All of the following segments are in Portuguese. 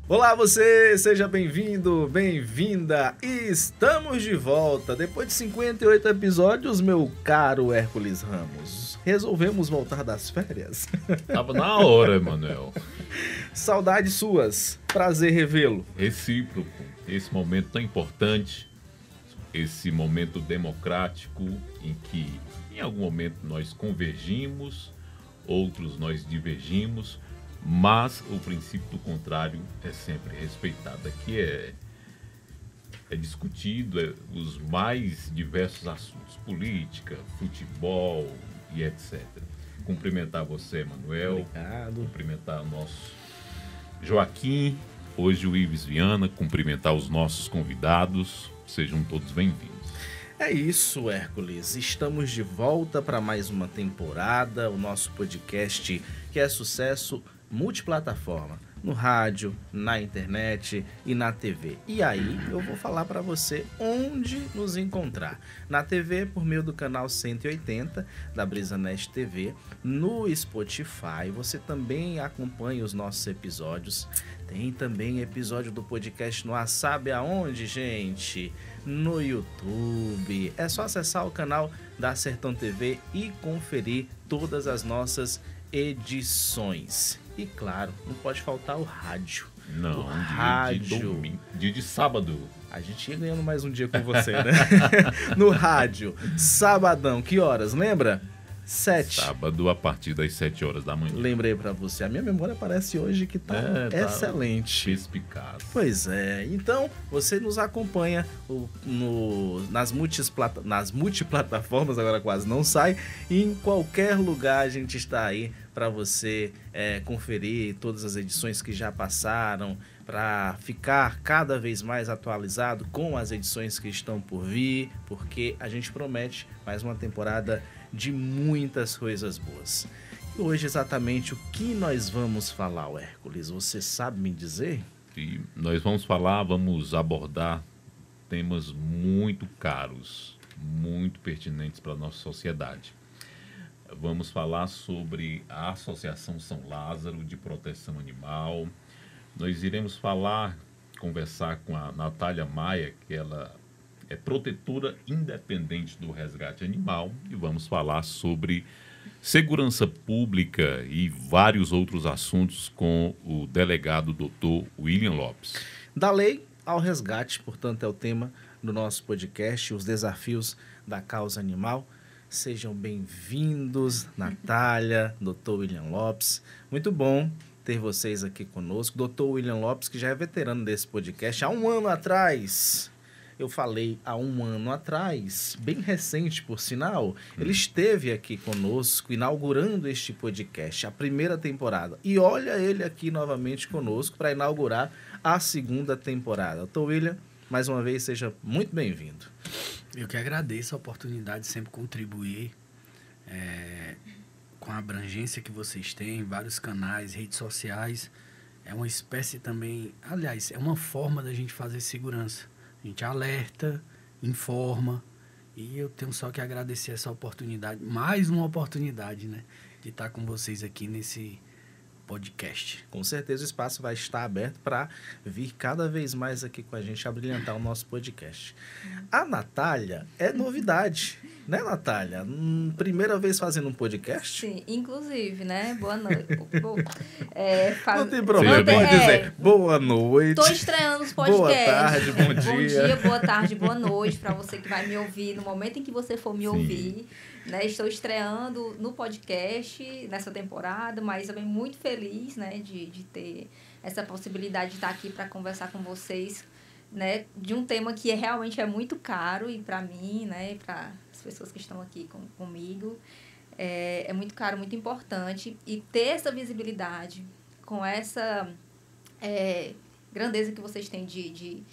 Olá você, seja bem-vindo, bem-vinda. Estamos de volta. Depois de 58 episódios, meu caro Hércules Ramos, resolvemos voltar das férias. Tava na hora, Emanuel. Saudades suas, prazer revê-lo. Recíproco, esse momento tão importante, esse momento democrático em que em algum momento nós convergimos, outros nós divergimos, mas o princípio do contrário é sempre respeitado. Aqui é discutido os mais diversos assuntos, política, futebol e etc. Cumprimentar você, Emanuel. Obrigado. Cumprimentar o nosso Joaquim, hoje o Ives Viana, cumprimentar os nossos convidados. Sejam todos bem-vindos. É isso, Hércules. Estamos de volta para mais uma temporada, o nosso podcast que é sucesso multiplataforma, no rádio, na internet e na TV. E aí eu vou falar para você onde nos encontrar. Na TV, por meio do canal 180 da BrisaNet TV, no Spotify, você também acompanha os nossos episódios. Tem também episódio do podcast no Sabe aonde, gente? No YouTube. É só acessar o canal da Sertão TV e conferir todas as nossas edições. E claro, não pode faltar o rádio. Não, dia de sábado. A gente ia ganhando mais um dia com você, né? No rádio, sabadão, que horas, lembra? 7. Sábado a partir das 7 horas da manhã. Lembrei pra você. A minha memória parece hoje que tá excelente. Perspicaz. Pois é. Então, você nos acompanha nas multiplataformas, agora quase não sai. E em qualquer lugar a gente está aí para você conferir todas as edições que já passaram, para ficar cada vez mais atualizado com as edições que estão por vir, porque a gente promete mais uma temporada de muitas coisas boas. E hoje exatamente o que nós vamos falar, Hércules? Você sabe me dizer? E nós vamos abordar temas muito caros, muito pertinentes para a nossa sociedade. Vamos falar sobre a Associação São Lázaro de Proteção Animal. Nós iremos conversar com a Natália Maia, que ela é protetora independente do resgate animal, e vamos falar sobre segurança pública e vários outros assuntos com o delegado Dr. William Lopes. Da lei ao resgate, portanto, é o tema do nosso podcast, os desafios da causa animal. Sejam bem-vindos, Natália, Dr. William Lopes. Muito bom ter vocês aqui conosco. Dr. William Lopes, que já é veterano desse podcast, há um ano atrás... Eu falei há um ano atrás, bem recente por sinal, ele esteve aqui conosco, inaugurando este podcast, a primeira temporada. E olha ele aqui novamente conosco para inaugurar a segunda temporada. Doutor William, mais uma vez, seja muito bem-vindo. Eu que agradeço a oportunidade de sempre contribuir com a abrangência que vocês têm, vários canais, redes sociais. É uma espécie também, aliás, é uma forma da gente fazer segurança. A gente alerta, informa, e eu tenho só que agradecer essa oportunidade, mais uma oportunidade, né, de estar com vocês aqui nesse podcast. Com certeza o espaço vai estar aberto para vir cada vez mais aqui com a gente, abrilhantar o nosso podcast. A Natália é novidade, né, Natália? Primeira vez fazendo um podcast? Sim, inclusive, né? Boa noite. Não tem problema, pode dizer boa noite. Estou estreando os podcasts. Boa tarde, bom dia. Bom dia, boa tarde, boa noite para você que vai me ouvir no momento em que você for me ouvir. Né? Estou estreando no podcast nessa temporada, mas também muito feliz, né, de ter essa possibilidade de estar aqui para conversar com vocês, né, de um tema que realmente é muito caro, e para mim, né, para as pessoas que estão aqui comigo, é muito caro, muito importante, e ter essa visibilidade com essa grandeza que vocês têm de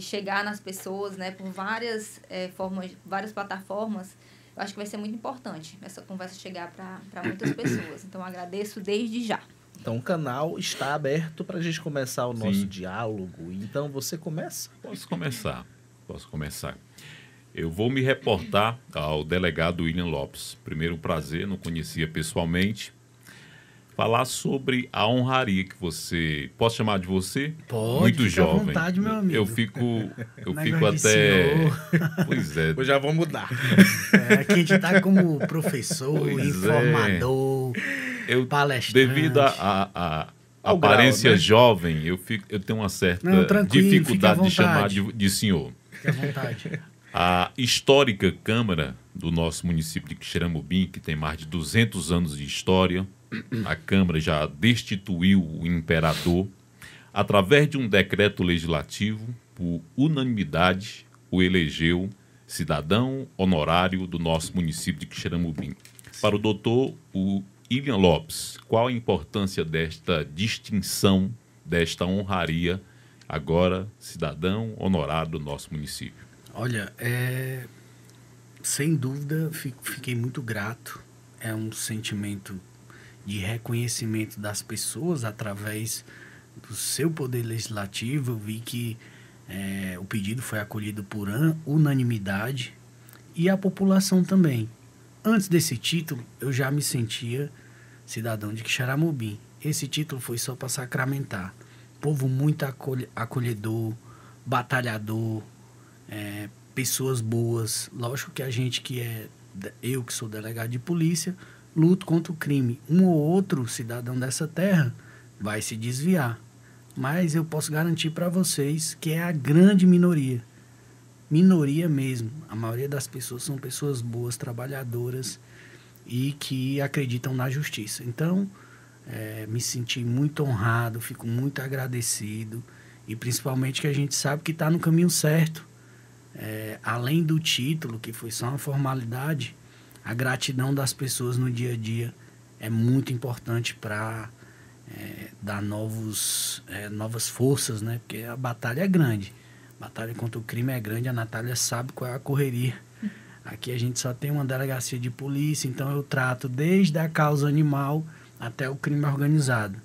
chegar nas pessoas, né, por várias formas, várias plataformas. Eu acho que vai ser muito importante essa conversa chegar para muitas pessoas. Então, agradeço desde já. Então, o canal está aberto para a gente começar o nosso diálogo. Então, você começa? Posso começar. Eu vou me reportar ao delegado William Lopes. Primeiro, um prazer, não conhecia pessoalmente. falar sobre a honraria que você... Posso chamar de você? Pode, muito fica jovem. à vontade, meu amigo. Eu fico Negócio de até... senhor. Pois é. Eu já vou mudar. Aqui a gente tá como professor, Pois informador, palestrante. Devido à Ao aparência grau, né? jovem, eu tenho uma certa Não, tranquilo, dificuldade de fique à chamar vontade. de senhor. Fique à vontade. A histórica Câmara do nosso município de Quixeramobim, que tem mais de 200 anos de história, a Câmara já destituiu o imperador, através de um decreto legislativo, por unanimidade, o elegeu cidadão honorário do nosso município de Quixeramobim. Para o doutor William Lopes, qual a importância desta distinção, desta honraria, agora cidadão honorário do nosso município? Olha, sem dúvida, fiquei muito grato. É um sentimento de reconhecimento das pessoas através do seu poder legislativo. Eu vi que o pedido foi acolhido por unanimidade e a população também. Antes desse título, eu já me sentia cidadão de Quixeramobim. Esse título foi só para sacramentar. Povo muito acolhedor, batalhador, pessoas boas. Lógico que a gente eu que sou delegado de polícia, luto contra o crime. Um ou outro cidadão dessa terra vai se desviar. Mas eu posso garantir para vocês que é a grande minoria. Minoria mesmo. A maioria das pessoas são pessoas boas, trabalhadoras e que acreditam na justiça. Então, me senti muito honrado, fico muito agradecido e principalmente que a gente sabe que está no caminho certo. Além do título, que foi só uma formalidade, a gratidão das pessoas no dia a dia é muito importante para dar novas forças, né? Porque a batalha é grande. A batalha contra o crime é grande, a Natália sabe qual é a correria. Aqui a gente só tem uma delegacia de polícia, então eu trato desde a causa animal até o crime organizado.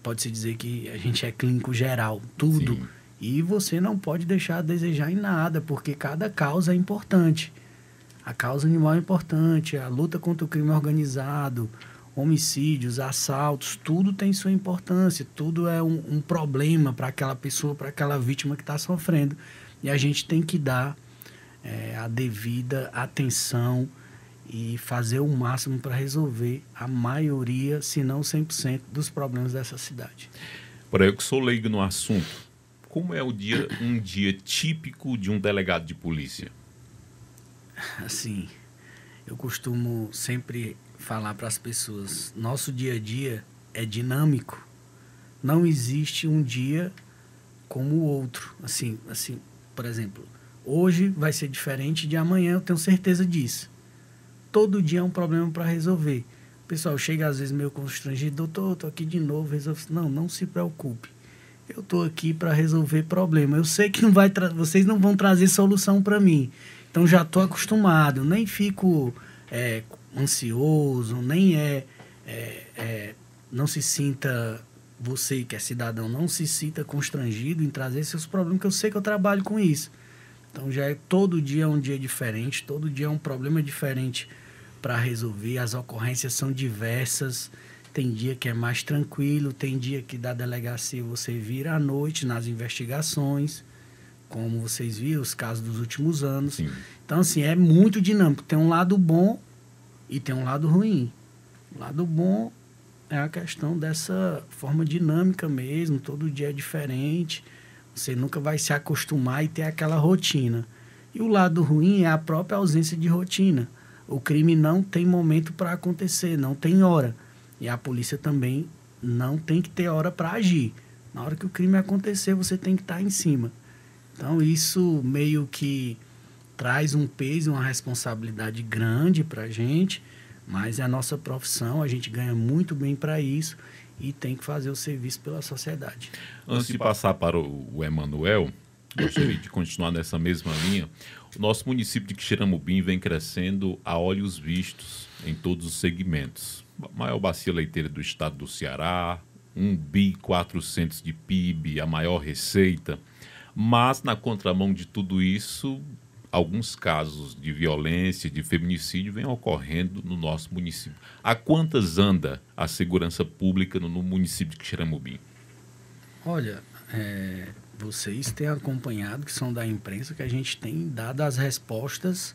Pode-se dizer que a gente é clínico geral, tudo. Sim. E você não pode deixar a desejar em nada, porque cada causa é importante. A causa animal é importante, a luta contra o crime organizado, homicídios, assaltos, tudo tem sua importância, tudo é um problema para aquela pessoa, para aquela vítima que está sofrendo. E a gente tem que dar a devida atenção e fazer o máximo para resolver a maioria, se não 100% dos problemas dessa cidade. Para eu que sou leigo no assunto, como é um dia típico de um delegado de polícia? Assim, eu costumo sempre falar para as pessoas, nosso dia a dia é dinâmico. Não existe um dia como o outro. Assim, por exemplo, hoje vai ser diferente de amanhã, eu tenho certeza disso. Todo dia é um problema para resolver. O pessoal chega às vezes meio constrangido, doutor, estou aqui de novo, resolve. Não se preocupe. Eu estou aqui para resolver problema. Eu sei que vocês não vão trazer solução para mim. Então já estou acostumado, nem fico ansioso, nem não se sinta, você que é cidadão, não se sinta constrangido em trazer seus problemas, que eu sei que eu trabalho com isso. Então todo dia é um dia diferente, todo dia é um problema diferente para resolver, as ocorrências são diversas. Tem dia que é mais tranquilo, tem dia que da delegacia você vira à noite nas investigações, como vocês viram, os casos dos últimos anos. Sim. Então, assim, é muito dinâmico. Tem um lado bom e tem um lado ruim. O lado bom é a questão dessa forma dinâmica mesmo, todo dia é diferente, você nunca vai se acostumar e ter aquela rotina. E o lado ruim é a própria ausência de rotina. O crime não tem momento para acontecer, não tem hora. E a polícia também não tem que ter hora para agir. Na hora que o crime acontecer, você tem que estar em cima. Então, isso meio que traz um peso e uma responsabilidade grande para a gente, mas é a nossa profissão, a gente ganha muito bem para isso e tem que fazer o serviço pela sociedade. Antes de passar para o Emanuel, gostaria de continuar nessa mesma linha. O nosso município de Quixeramobim vem crescendo a olhos vistos em todos os segmentos. A maior bacia leiteira do estado do Ceará, 1.400 bi de PIB, a maior receita. Mas, na contramão de tudo isso, alguns casos de violência, de feminicídio vêm ocorrendo no nosso município. A quantas anda a segurança pública no município de Quixeramobim? Olha, vocês têm acompanhado, que são da imprensa, que a gente tem dado as respostas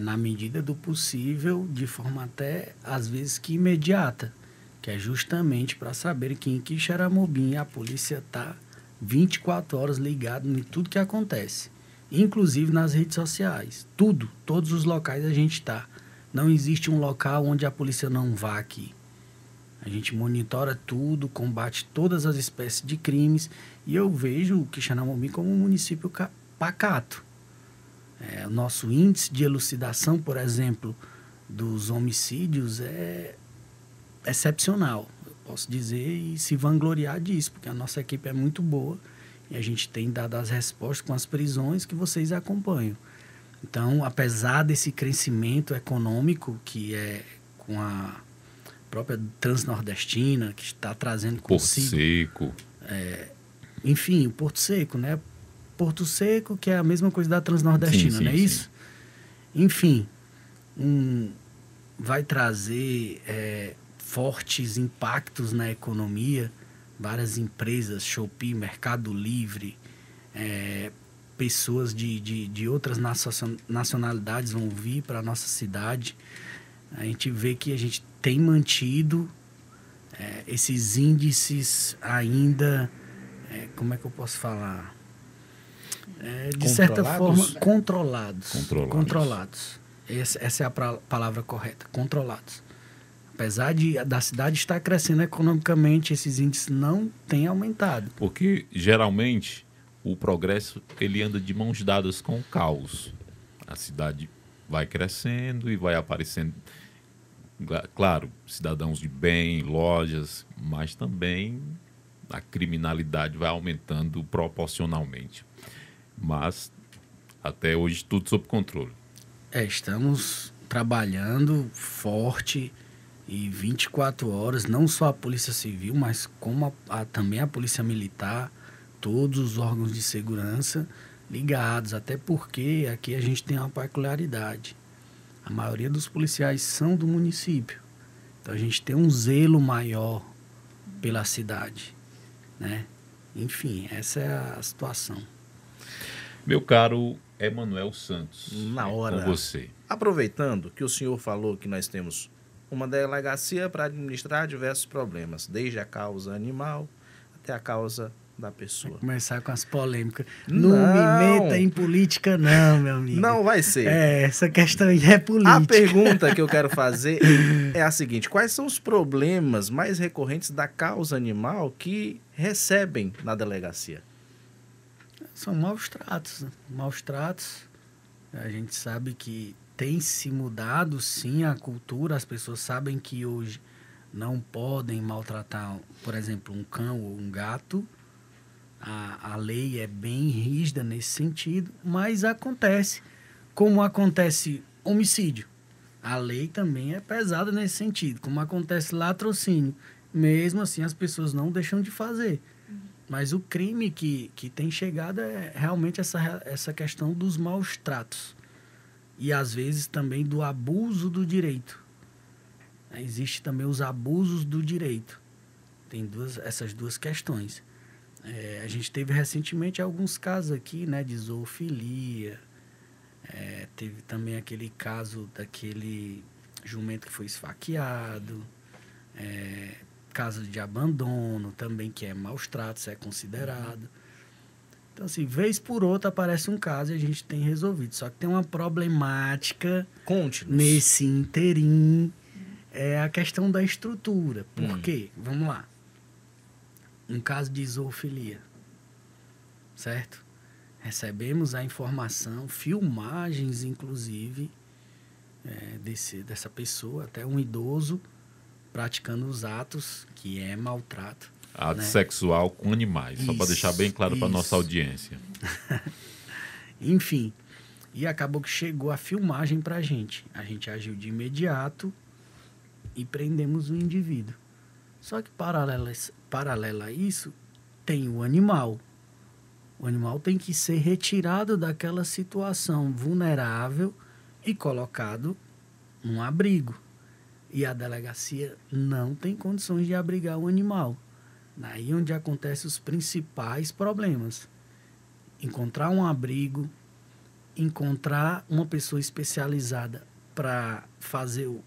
na medida do possível, de forma até, às vezes, que imediata, que é justamente para saber que em Quixeramobim a polícia está 24 horas ligada em tudo que acontece, inclusive nas redes sociais. Todos os locais a gente está. Não existe um local onde a polícia não vá aqui. A gente monitora tudo, combate todas as espécies de crimes, e eu vejo o Quixeramobim como um município pacato. O nosso índice de elucidação, por exemplo, dos homicídios é excepcional, eu posso dizer, e se vangloriar disso, porque a nossa equipe é muito boa e a gente tem dado as respostas com as prisões que vocês acompanham. Então, apesar desse crescimento econômico que é com a própria Transnordestina, que está trazendo consigo... Porto Seco. Enfim, o Porto Seco, né? Porto Seco, que é a mesma coisa da Transnordestina, sim, não é sim. isso? Enfim, vai trazer fortes impactos na economia. Várias empresas, Shopee, Mercado Livre, pessoas de outras nacionalidades vão vir para a nossa cidade. A gente vê que a gente tem mantido esses índices ainda, como é que eu posso falar? De certa forma, controlados. Essa é a palavra correta, controlados. Apesar da cidade estar crescendo economicamente, esses índices não têm aumentado. Porque, geralmente, o progresso ele anda de mãos dadas com o caos. A cidade vai crescendo e vai aparecendo, claro, cidadãos de bem, lojas, mas também a criminalidade vai aumentando proporcionalmente. Mas, até hoje, tudo sob controle. Estamos trabalhando forte e 24 horas, não só a Polícia Civil, mas como também a Polícia Militar, todos os órgãos de segurança ligados, até porque aqui a gente tem uma peculiaridade. A maioria dos policiais são do município. Então a gente tem um zelo maior pela cidade, né? Enfim, essa é a situação. Meu caro Emanuel Santos, Na hora. com você. Aproveitando que o senhor falou que nós temos uma delegacia para administrar diversos problemas, desde a causa animal até a causa da pessoa. Vai começar com as polêmicas. Não me meta em política não, meu amigo. Não vai ser. Essa questão aí é política. A pergunta que eu quero fazer é a seguinte: quais são os problemas mais recorrentes da causa animal que recebem na delegacia? São maus tratos. Maus tratos. A gente sabe que tem se mudado, sim, a cultura. As pessoas sabem que hoje não podem maltratar, por exemplo, um cão ou um gato. A lei é bem rígida nesse sentido, mas acontece. Como acontece homicídio, a lei também é pesada nesse sentido. Como acontece latrocínio, mesmo assim as pessoas não deixam de fazer. Mas o crime que tem chegado é realmente essa questão dos maus tratos. E, às vezes, também do abuso do direito. Existe também os abusos do direito. Tem essas duas questões. A gente teve recentemente alguns casos aqui, né, de zoofilia. Teve também aquele caso daquele jumento que foi esfaqueado. Caso de abandono também, que é maus tratos, é considerado. Então, assim, vez por outra aparece um caso e a gente tem resolvido. Só que tem uma problemática nesse interim, é a questão da estrutura. Por quê? Vamos lá. Um caso de zoofilia, certo? Recebemos a informação, filmagens, inclusive, dessa pessoa, até um idoso, praticando os atos, que é maltrato. Ato sexual com animais, só para deixar bem claro para nossa audiência. Enfim, e acabou que chegou a filmagem para a gente. A gente agiu de imediato e prendemos o indivíduo. Só que, paralela a isso, tem o animal. O animal tem que ser retirado daquela situação vulnerável e colocado num abrigo. E a delegacia não tem condições de abrigar o animal. Daí onde acontecem os principais problemas. Encontrar um abrigo, encontrar uma pessoa especializada para fazer o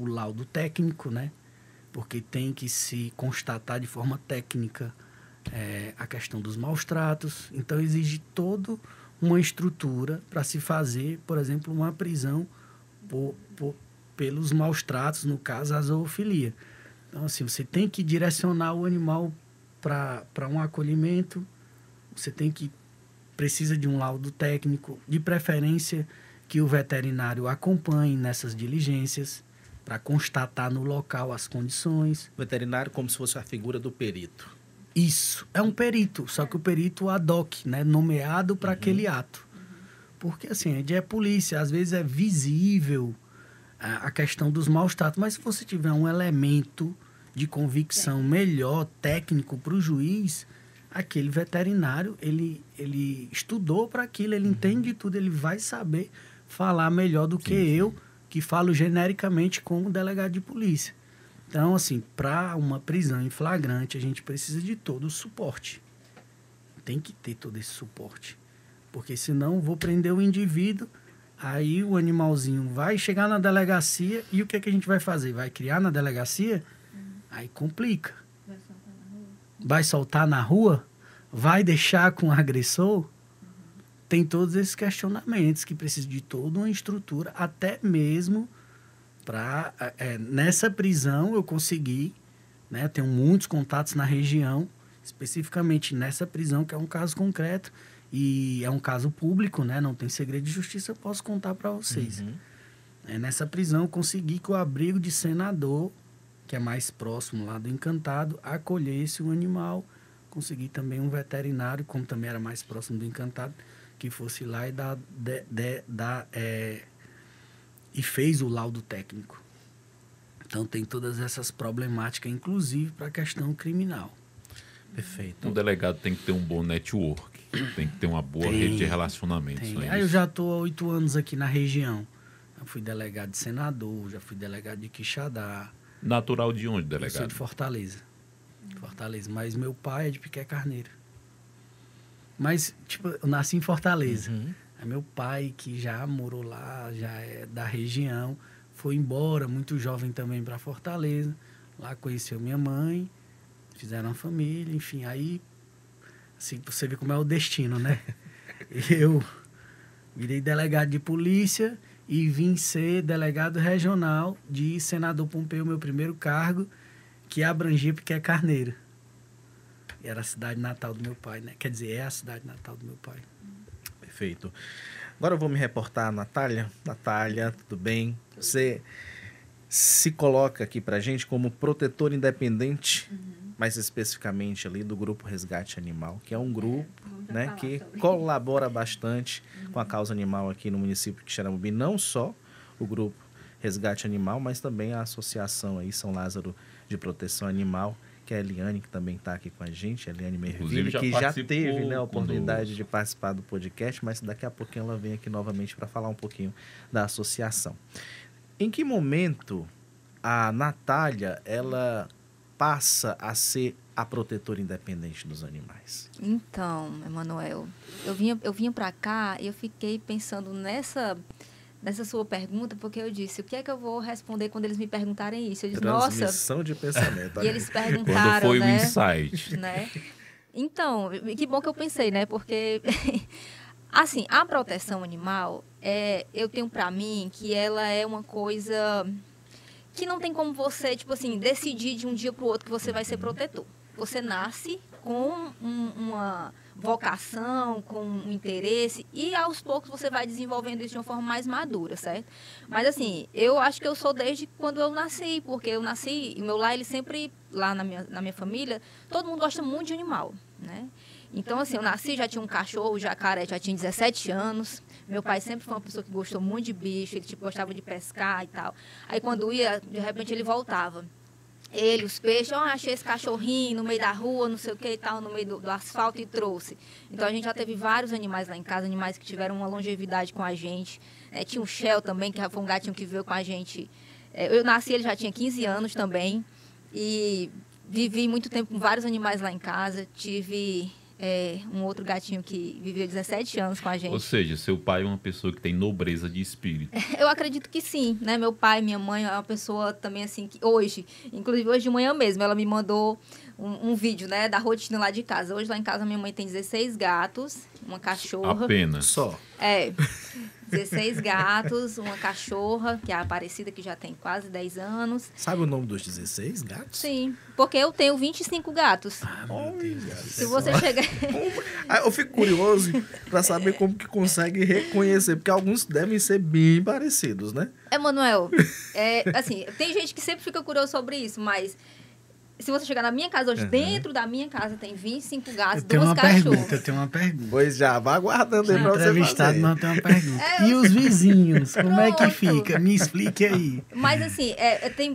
laudo técnico, né? Porque tem que se constatar de forma técnica a questão dos maus tratos. Então, exige toda uma estrutura para se fazer, por exemplo, uma prisão pelos maus tratos, no caso, a zoofilia. Então, assim, você tem que direcionar o animal para um acolhimento, você precisa de um laudo técnico, de preferência que o veterinário acompanhe nessas diligências, para constatar no local as condições. O veterinário como se fosse a figura do perito. Isso, é um perito, só que o perito ad hoc, né, nomeado para aquele ato. Porque, assim, a gente é polícia, às vezes é visível a questão dos maus tratos, mas se você tiver um elemento de convicção melhor, técnico para o juiz, aquele veterinário, ele estudou para aquilo, ele entende de tudo, ele vai saber falar melhor do que eu, que falo genericamente como delegado de polícia. Então, assim, para uma prisão em flagrante, a gente precisa de todo o suporte. Tem que ter todo esse suporte. Porque senão vou prender o indivíduo, aí o animalzinho vai chegar na delegacia e o que é que a gente vai fazer? Vai criar na delegacia? Aí complica. Vai soltar na rua? Vai deixar com o agressor? Tem todos esses questionamentos que precisam de toda uma estrutura, até mesmo para nessa prisão eu consegui, né, tenho muitos contatos na região, especificamente nessa prisão, que é um caso concreto e é um caso público, né, não tem segredo de justiça, eu posso contar para vocês. Nessa prisão eu consegui que o abrigo de Senador, que é mais próximo lá do Encantado, acolhesse o animal. Consegui também um veterinário, como também era mais próximo do Encantado, que fosse lá e e fez o laudo técnico. Então, tem todas essas problemáticas, inclusive para a questão criminal. Perfeito. O delegado tem que ter um bom network, tem que ter uma boa rede de relacionamentos. Eu já estou há 8 anos aqui na região. Eu fui delegado de Senador, já fui delegado de Quixadá. Natural de onde, delegado? Eu sou de Fortaleza. Mas meu pai é de Piqué Carneiro. Mas, tipo, eu nasci em Fortaleza. Aí meu pai, que já morou lá, já é da região, foi embora, muito jovem também, para Fortaleza. Lá conheceu minha mãe, fizeram uma família, enfim. Aí, assim, você vê como é o destino, né? Eu virei delegado de polícia e vim ser delegado regional de Senador Pompeu, meu primeiro cargo, que abrangia Piqué Carneiro. E era a cidade natal do meu pai, né? Quer dizer, é a cidade natal do meu pai. Perfeito. Agora eu vou me reportar a Natália. Natália, tudo bem? Você se coloca aqui pra gente como protetor independente, mais especificamente ali do Grupo Resgate Animal, que é um grupo, né, que colabora bastante com a causa animal aqui no município de Xaramubim. Não só o Grupo Resgate Animal, mas também a associação aí São Lázaro de Proteção Animal, que é a Eliane, que também está aqui com a gente, a Eliane Mervilli, que já teve, né, a oportunidade de participar do podcast, mas daqui a pouquinho ela vem aqui novamente para falar um pouquinho da associação. Em que momento a Natália, ela passa a ser a protetora independente dos animais? Então, Emanuel, eu vinha para cá e eu fiquei pensando nessa sua pergunta, porque eu disse, o que é que eu vou responder quando eles me perguntarem isso? Eu disse, Transmissão de pensamento. E eles perguntaram, quando foi né? o insight. Né? Então, que bom que eu pensei, né? Porque, assim, a proteção animal, eu tenho para mim que ela é uma coisa que não tem como você, tipo assim, decidir de um dia para o outro que você vai ser protetor. Você nasce com uma vocação, com um interesse, e aos poucos você vai desenvolvendo isso de uma forma mais madura, certo? Mas assim, eu acho que eu sou desde quando eu nasci, porque eu nasci, e meu lar, ele sempre, lá na minha família, todo mundo gosta muito de animal, né? Então, assim, eu nasci, já tinha um cachorro, o jacaré já tinha 17 anos, meu pai sempre foi uma pessoa que gostou muito de bicho, ele tipo, gostava de pescar e tal. Aí quando ia, de repente ele voltava. ele, os peixes, achei esse cachorrinho no meio da rua, não sei o que e tal, no meio do asfalto e trouxe. Então, a gente já teve vários animais lá em casa, animais que tiveram uma longevidade com a gente. Tinha um Shell também, que foi um gatinho que veio com a gente. Eu nasci, ele já tinha 15 anos também. E vivi muito tempo com vários animais lá em casa. Tive um outro gatinho que viveu 17 anos com a gente. Ou seja, seu pai é uma pessoa que tem nobreza de espírito. Eu acredito que sim, né? Meu pai, minha mãe é uma pessoa também assim que hoje, inclusive hoje de manhã mesmo, ela me mandou um vídeo, né, da rotina lá de casa. Hoje lá em casa minha mãe tem 16 gatos, uma cachorra. Apenas. Só. 16 gatos, uma cachorra, que é a Aparecida, que já tem quase 10 anos. Sabe o nome dos 16 gatos? Sim, porque eu tenho 25 gatos. Meu Deus. Se você chegar... Eu fico curioso para saber como que consegue reconhecer, porque alguns devem ser bem parecidos, né? Emanuel, assim, tem gente que sempre fica curioso sobre isso, mas se você chegar na minha casa hoje, dentro da minha casa tem 25 gatos, 2 cachorros. Eu tenho uma pergunta. Pois já, vá aguardando aí pra você Entrevistado, fazer. não tem uma pergunta. E os vizinhos, como é que Pronto. fica? Me explique aí. Mas assim,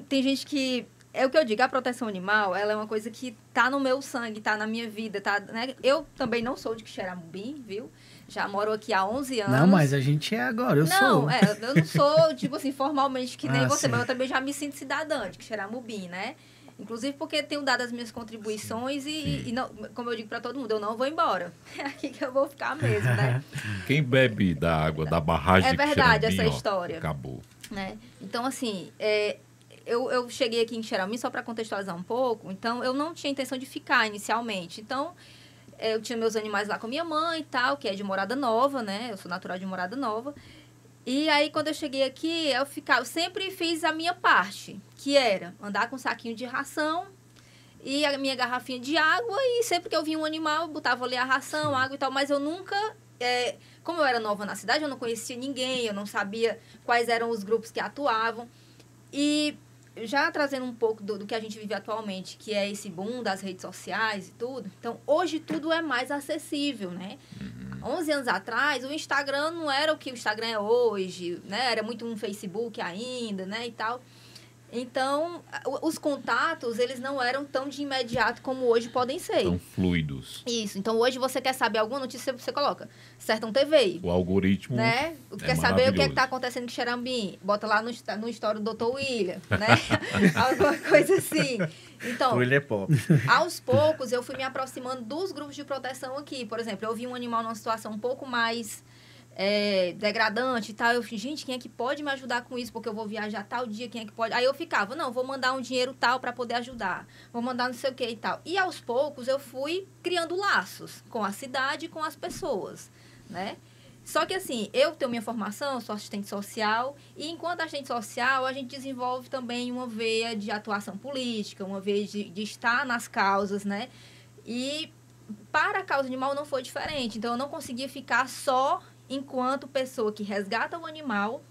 tem gente que... É o que eu digo, a proteção animal, ela é uma coisa que tá no meu sangue, tá na minha vida, tá, né? Eu também não sou de Quixeramobim, viu? Já moro aqui há 11 anos. Não, mas a gente é agora, eu sou. Eu não sou, tipo assim, formalmente que nem você, sim. mas eu também já me sinto cidadã de Quixeramobim, né? Inclusive porque tenho dado as minhas contribuições e não, como eu digo para todo mundo, eu não vou embora. É aqui que eu vou ficar mesmo, né? Quem bebe da água da barragem de verdade Quixeramobim, essa história. Acabou. Né? Então, assim, eu cheguei aqui em Quixeramobim só para contextualizar um pouco. Então, eu não tinha intenção de ficar inicialmente. Então, eu tinha meus animais lá com minha mãe e tal, que é de Morada Nova, né? Eu sou natural de Morada Nova. E aí, quando eu cheguei aqui, eu sempre fiz a minha parte, que era andar com um saquinho de ração e a minha garrafinha de água. E sempre que eu via um animal, eu botava ali a ração, água e tal. Mas eu nunca... como eu era nova na cidade, eu não conhecia ninguém, eu não sabia quais eram os grupos que atuavam. E já trazendo um pouco do que a gente vive atualmente, que é esse boom das redes sociais e tudo. Então, hoje tudo é mais acessível, né? 11 anos atrás, o Instagram não era o que o Instagram é hoje, né? Era muito um Facebook ainda, né? E tal. Então, os contatos, eles não eram tão de imediato como hoje podem ser. São fluidos. Isso. Então, hoje você quer saber alguma notícia, você coloca Sertão TV. O algoritmo Né? Quer saber o que está acontecendo em Quixeramobim? Bota lá no story do Dr. William, né? Alguma coisa assim. Então, William é pop. aos poucos, eu fui me aproximando dos grupos de proteção aqui. Por exemplo, eu vi um animal numa situação um pouco mais degradante e tal. Eu falei, gente, quem é que pode me ajudar com isso? Porque eu vou viajar tal dia, quem é que pode? Aí eu ficava, não, vou mandar um dinheiro tal para poder ajudar. Vou mandar não sei o que e tal. E aos poucos eu fui criando laços com a cidade e com as pessoas, né? Só que assim, eu tenho minha formação, eu sou assistente social, e enquanto assistente social, a gente desenvolve também uma veia de atuação política, uma veia de estar nas causas, né? E para a causa animal não foi diferente. Então, eu não conseguia ficar só enquanto pessoa que resgata o animal,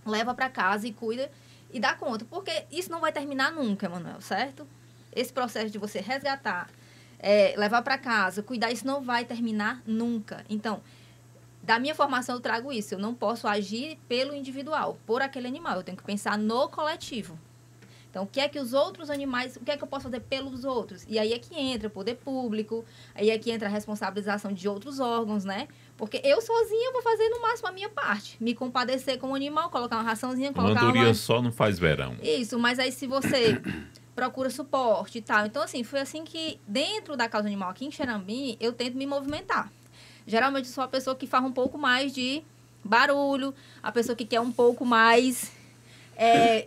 leva para casa e cuida e dá conta. Porque isso não vai terminar nunca, Emanuel, certo? Esse processo de você resgatar, levar para casa, cuidar, isso não vai terminar nunca. Então, da minha formação eu trago isso. Eu não posso agir pelo individual, por aquele animal. Eu tenho que pensar no coletivo. Então, o que é que os outros animais, o que é que eu posso fazer pelos outros? E aí é que entra o poder público, aí é que entra a responsabilização de outros órgãos, né? Porque eu sozinha vou fazer no máximo a minha parte. Me compadecer com o animal, colocar uma raçãozinha, colocar uma... Andorinha só não faz verão. Isso, mas aí se você procura suporte e tal. Então, assim, foi assim que dentro da causa animal aqui em Quixeramobim, eu tento me movimentar. Geralmente eu sou a pessoa que faz um pouco mais de barulho, a pessoa que quer um pouco mais...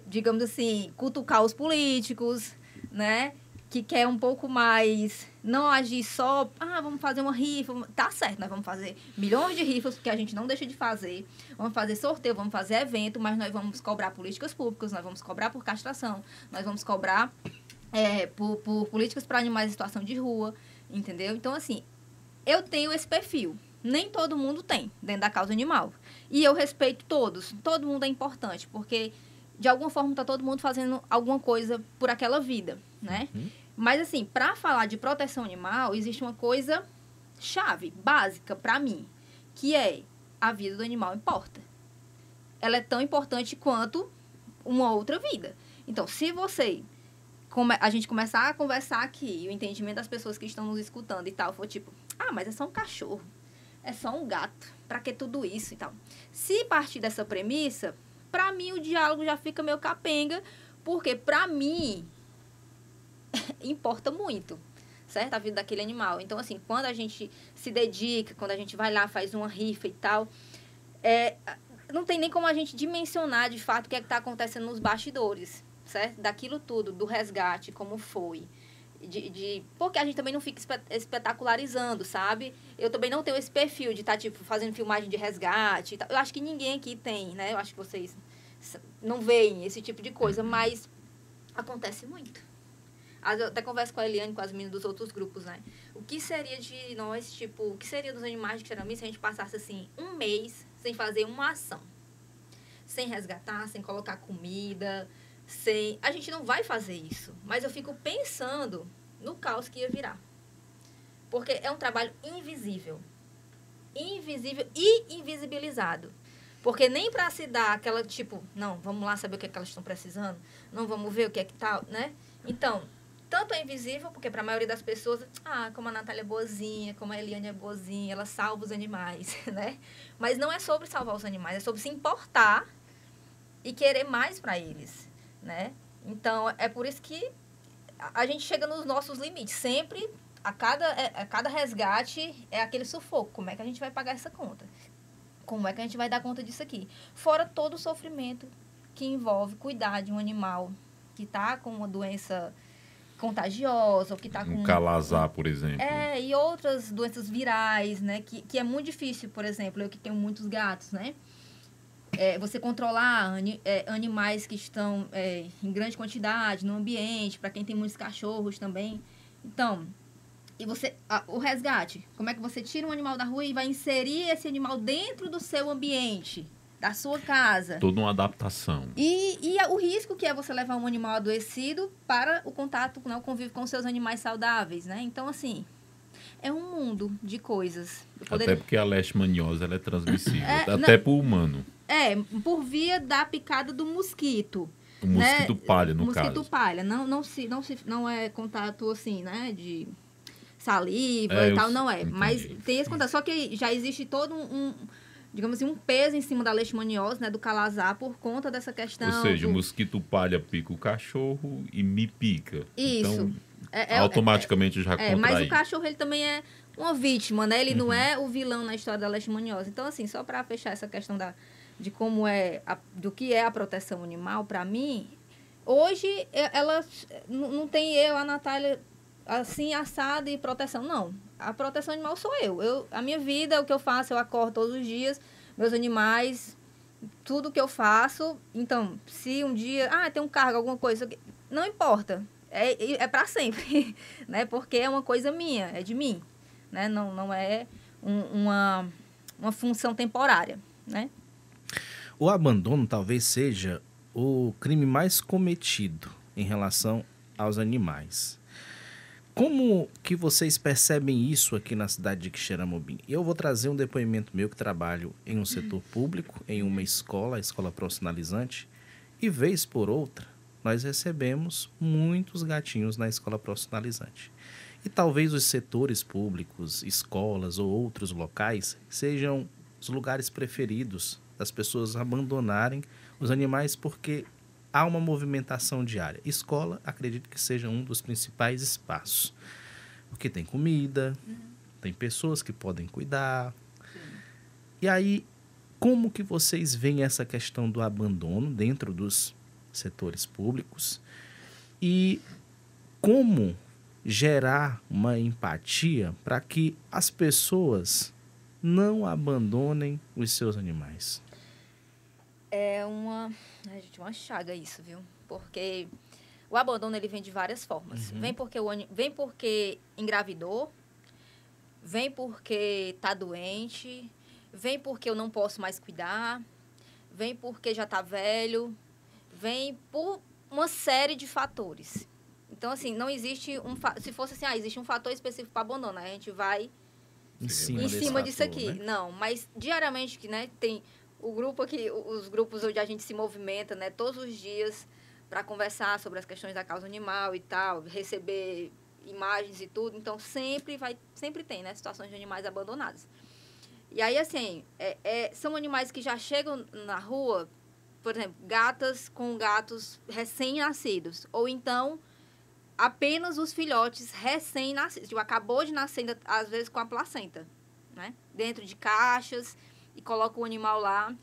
digamos assim, cutucar os políticos, né? Que quer um pouco mais, não agir só, vamos fazer uma rifa, tá certo, nós vamos fazer milhões de rifas, porque a gente não deixa de fazer, vamos fazer sorteio, vamos fazer evento, mas nós vamos cobrar políticas públicas, nós vamos cobrar por castração, nós vamos cobrar por políticas para animais em situação de rua, entendeu? Então, assim, eu tenho esse perfil. Nem todo mundo tem dentro da causa animal. E eu respeito todos, todo mundo é importante, porque... de alguma forma, está todo mundo fazendo alguma coisa por aquela vida, né? Mas, assim, para falar de proteção animal, existe uma coisa chave, básica para mim, que é a vida do animal importa. Ela é tão importante quanto uma outra vida. Então, se você a gente começar a conversar aqui, o entendimento das pessoas que estão nos escutando e tal, for tipo, mas é só um cachorro, é só um gato, pra que tudo isso e tal? Se partir dessa premissa, pra mim o diálogo já fica meio capenga, porque pra mim importa muito, certo? A vida daquele animal. Então, assim, quando a gente se dedica, quando a gente vai lá, faz uma rifa e tal, não tem nem como a gente dimensionar, de fato, o que é que está acontecendo nos bastidores, certo? Daquilo tudo, do resgate, como foi. Porque a gente também não fica espetacularizando, sabe? Eu também não tenho esse perfil de estar, tipo, fazendo filmagem de resgate e tal. Eu acho que ninguém aqui tem, né? Eu acho que vocês não veem esse tipo de coisa, mas acontece muito. Eu até converso com a Eliane, com as meninas dos outros grupos, né? O que seria de nós, tipo, o que seria dos animais de Xerami se a gente passasse, assim, um mês sem fazer uma ação? Sem resgatar, sem colocar comida, sem... A gente não vai fazer isso. Mas eu fico pensando no caos que ia virar. Porque é um trabalho invisível. Invisível e invisibilizado. Porque nem para se dar aquela, tipo, não, vamos lá saber o que é que elas estão precisando, não vamos ver o que é que tal, né? Então, tanto é invisível, porque para a maioria das pessoas, como a Natália é boazinha, como a Eliane é boazinha, ela salva os animais, né? Mas não é sobre salvar os animais, é sobre se importar e querer mais para eles, né? Então, é por isso que a gente chega nos nossos limites. Sempre, a cada resgate, é aquele sufoco. Como é que a gente vai pagar essa conta? Como é que a gente vai dar conta disso aqui? Fora todo o sofrimento que envolve cuidar de um animal que está com uma doença contagiosa, ou que está com... Um calazar, por exemplo. E outras doenças virais, né? Que é muito difícil, por exemplo, eu que tenho muitos gatos, né? Você controlar animais que estão em grande quantidade no ambiente, para quem tem muitos cachorros também. Então, o resgate, como é que você tira um animal da rua e vai inserir esse animal dentro do seu ambiente, da sua casa? Toda uma adaptação. E o risco que é você levar um animal adoecido para o contato, né, o convívio com seus animais saudáveis, né? Então, assim, é um mundo de coisas. Até porque a leishmaniose ela é transmissível, até para o humano. Por via da picada do mosquito. O mosquito palha, no caso. Mosquito palha. Não é contato, assim, né, de saliva e tal, não é. Entendi. Mas tem esse contato. Só que já existe todo digamos assim, um peso em cima da leishmaniose, né, do calazar, por conta dessa questão. Ou seja, o mosquito palha pica o cachorro e me pica. Isso. Então, automaticamente já contrai. Mas o cachorro, ele também é uma vítima, né? Ele não é o vilão na história da leishmaniose. Então, assim, só para fechar essa questão de como do que é a proteção animal, para mim, hoje, ela não tem a Natália, assim, assada e proteção. Não. A proteção animal sou eu. A minha vida, o que eu faço, eu acordo todos os dias, meus animais, tudo que eu faço. Então, se um dia, tem um cargo, alguma coisa, não importa. É para sempre, né? Porque é uma coisa minha, é de mim, né? Não é uma função temporária, né? O abandono talvez seja o crime mais cometido em relação aos animais. Como que vocês percebem isso aqui na cidade de Quixeramobim? Eu vou trazer um depoimento meu que trabalho em um setor público, em uma escola, a escola profissionalizante, e vez por outra, nós recebemos muitos gatinhos na escola profissionalizante. E talvez os setores públicos, escolas ou outros locais sejam os lugares preferidos das pessoas abandonarem os animais porque há uma movimentação diária. Escola, acredito que seja um dos principais espaços. Porque tem comida, tem pessoas que podem cuidar. Sim. E aí, como que vocês veem essa questão do abandono dentro dos setores públicos? E como gerar uma empatia para que as pessoas não abandonem os seus animais? É uma chaga isso, viu? Porque o abandono, ele vem de várias formas. Vem porque engravidou, vem porque tá doente, vem porque eu não posso mais cuidar, vem porque já tá velho, vem por uma série de fatores. Então, assim, não existe se fosse assim, existe um fator específico para abandono, a gente vai em cima disso aqui. Né? Não, mas diariamente, né, tem o grupo aqui, os grupos onde a gente se movimenta, né, todos os dias, para conversar sobre as questões da causa animal e tal, receber imagens e tudo. Então, sempre tem, né, situações de animais abandonados. E aí, assim, são animais que já chegam na rua, por exemplo, gatas com gatos recém-nascidos. Ou então, apenas os filhotes recém-nascidos. Tipo, acabou de nascer, às vezes, com a placenta, né? Dentro de caixas, e coloca o animal lá.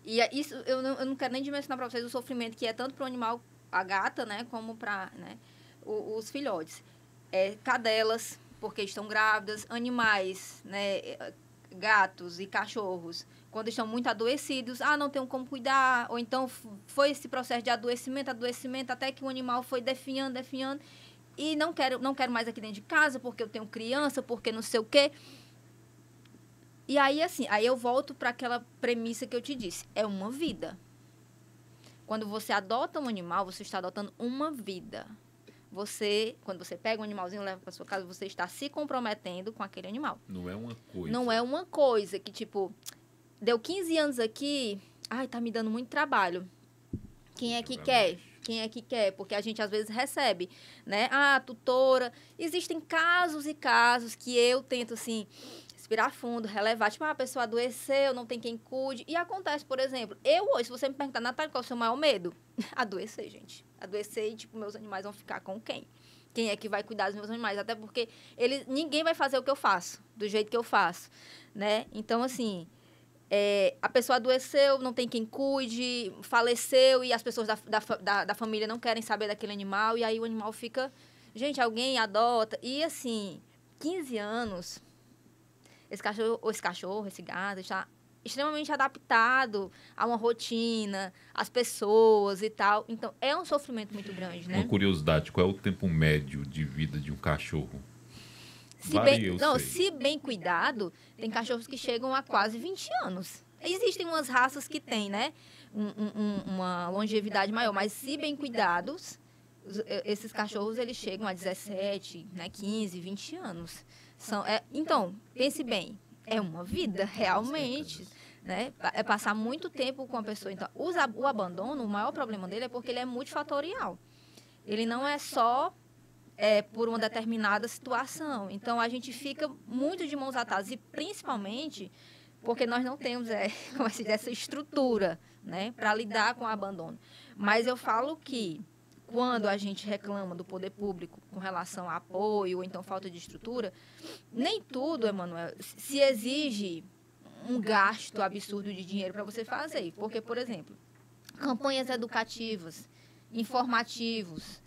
E isso, eu não quero nem dimensionar para vocês o sofrimento que é tanto para o animal, a gata, né? Como para, né, os filhotes. Cadelas, porque estão grávidas. Animais, né? Gatos e cachorros, quando estão muito adoecidos, não tenho como cuidar, ou então foi esse processo de adoecimento, até que o animal foi definhando, e não quero mais aqui dentro de casa, porque eu tenho criança, porque não sei o quê. E aí, assim, eu volto para aquela premissa que eu te disse, é uma vida. Quando você adota um animal, você está adotando uma vida. Quando você pega um animalzinho e leva para sua casa, você está se comprometendo com aquele animal. Não é uma coisa. Não é uma coisa que, tipo, deu 15 anos aqui, tá me dando muito trabalho. Quem é que quer? Quem é que quer? Porque a gente, às vezes, recebe, né? Tutora. Existem casos e casos que eu tento, assim, respirar fundo, relevar. Tipo, a pessoa adoeceu, não tem quem cuide. E acontece, por exemplo, hoje, se você me perguntar, Natália, qual é o seu maior medo? Adoecer, gente. Adoecer e, tipo, meus animais vão ficar com quem? Quem é que vai cuidar dos meus animais? Até porque ninguém vai fazer o que eu faço, do jeito que eu faço, né? Então, assim, a pessoa adoeceu, não tem quem cuide, faleceu e as pessoas da família não querem saber daquele animal. E aí o animal fica... Gente, alguém adota. E, assim, 15 anos, esse cachorro, esse gato, está extremamente adaptado a uma rotina, às pessoas e tal. Então, é um sofrimento muito grande, né? Uma curiosidade, qual é o tempo médio de vida de um cachorro? Se bem cuidado, tem cachorros que chegam a quase 20 anos. Existem umas raças que têm, né, uma longevidade maior, mas se bem cuidados, esses cachorros, eles chegam a 17, né, 15, 20 anos. Então, pense bem, é uma vida, realmente, né? É passar muito tempo com a pessoa. Então, o abandono, o maior problema dele é porque ele é multifatorial. Ele não é só por uma determinada situação. Então, a gente fica muito de mãos atadas, e principalmente porque nós não temos essa estrutura, né, para lidar com o abandono. Mas eu falo que quando a gente reclama do poder público com relação a apoio ou então falta de estrutura, nem tudo, Emanuel, se exige um gasto absurdo de dinheiro para você fazer. Porque, por exemplo, campanhas educativas, informativos,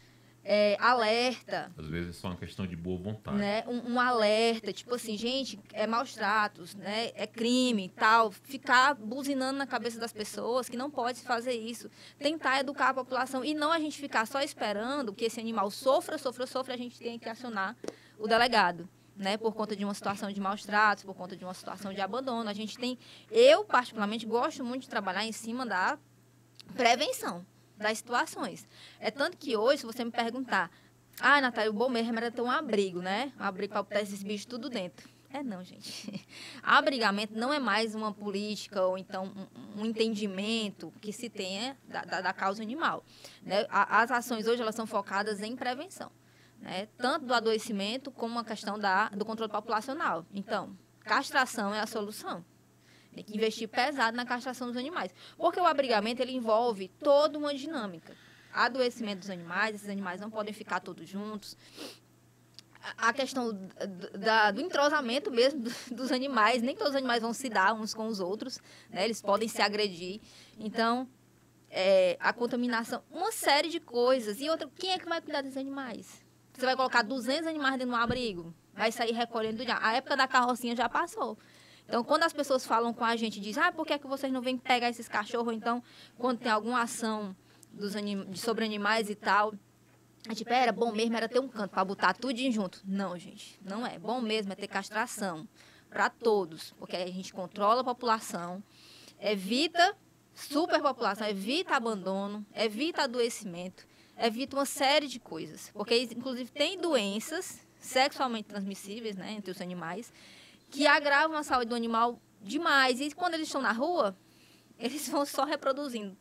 alerta. Às vezes é só uma questão de boa vontade. Né? Um alerta, tipo assim, gente, maus tratos, né? É crime e tal. Ficar buzinando na cabeça das pessoas que não pode se fazer isso. Tentar educar a população e não a gente ficar só esperando que esse animal sofra, a gente tem que acionar o delegado, né? Por conta de uma situação de maus tratos, por conta de uma situação de abandono. Eu, particularmente, gosto muito de trabalhar em cima da prevenção das situações. É tanto que hoje, se você me perguntar, Natália, o bom mesmo era ter um abrigo, né? Um abrigo para botar esses bichos tudo dentro. Não, gente. Abrigamento não é mais uma política ou então um entendimento que se tenha da causa animal, né? As ações hoje, elas são focadas em prevenção, né? Tanto do adoecimento como a questão do controle populacional. Então, castração é a solução. Tem que investir pesado na castração dos animais. Porque o abrigamento, ele envolve toda uma dinâmica. Adoecimento dos animais, esses animais não podem ficar todos juntos. A questão do entrosamento mesmo dos animais, nem todos os animais vão se dar uns com os outros, né? Eles podem se agredir. Então, a contaminação, uma série de coisas. E outra, quem é que vai cuidar desses animais? Você vai colocar 200 animais dentro de um abrigo? Vai sair recolhendo já. A época da carrocinha já passou. Então, quando as pessoas falam com a gente, dizem, por que vocês não vêm pegar esses cachorros? Ou então, quando tem alguma ação sobre animais e tal, a gente, bom mesmo era ter um canto para botar tudo junto. Não, gente, não é. Bom mesmo é ter castração para todos, porque a gente controla a população, evita superpopulação, evita abandono, evita adoecimento, evita uma série de coisas. Porque, inclusive, tem doenças sexualmente transmissíveis, né, entre os animais, que agravam a saúde do animal demais. E quando eles estão na rua, eles vão só reproduzindo,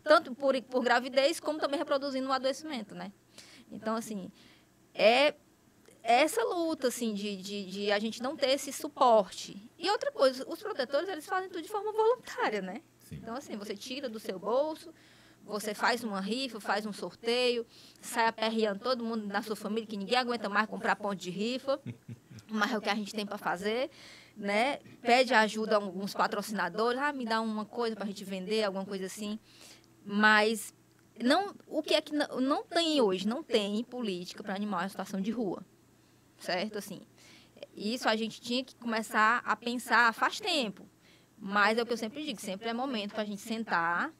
tanto por gravidez, como também reproduzindo o adoecimento, né? Então, assim, é essa luta, assim, de a gente não ter esse suporte. E outra coisa, os protetores, eles fazem tudo de forma voluntária, né? Sim. Então, assim, você tira do seu bolso, você faz uma rifa, faz um sorteio, sai aperreando todo mundo na sua família, que ninguém aguenta mais comprar ponto de rifa, mas é o que a gente tem para fazer, né? Pede ajuda a alguns patrocinadores, me dá uma coisa para a gente vender, alguma coisa assim. Mas o que é que não tem hoje? Não tem política para animal em situação de rua, certo? Assim, isso a gente tinha que começar a pensar faz tempo, mas é o que eu sempre digo, sempre é momento para a gente sentar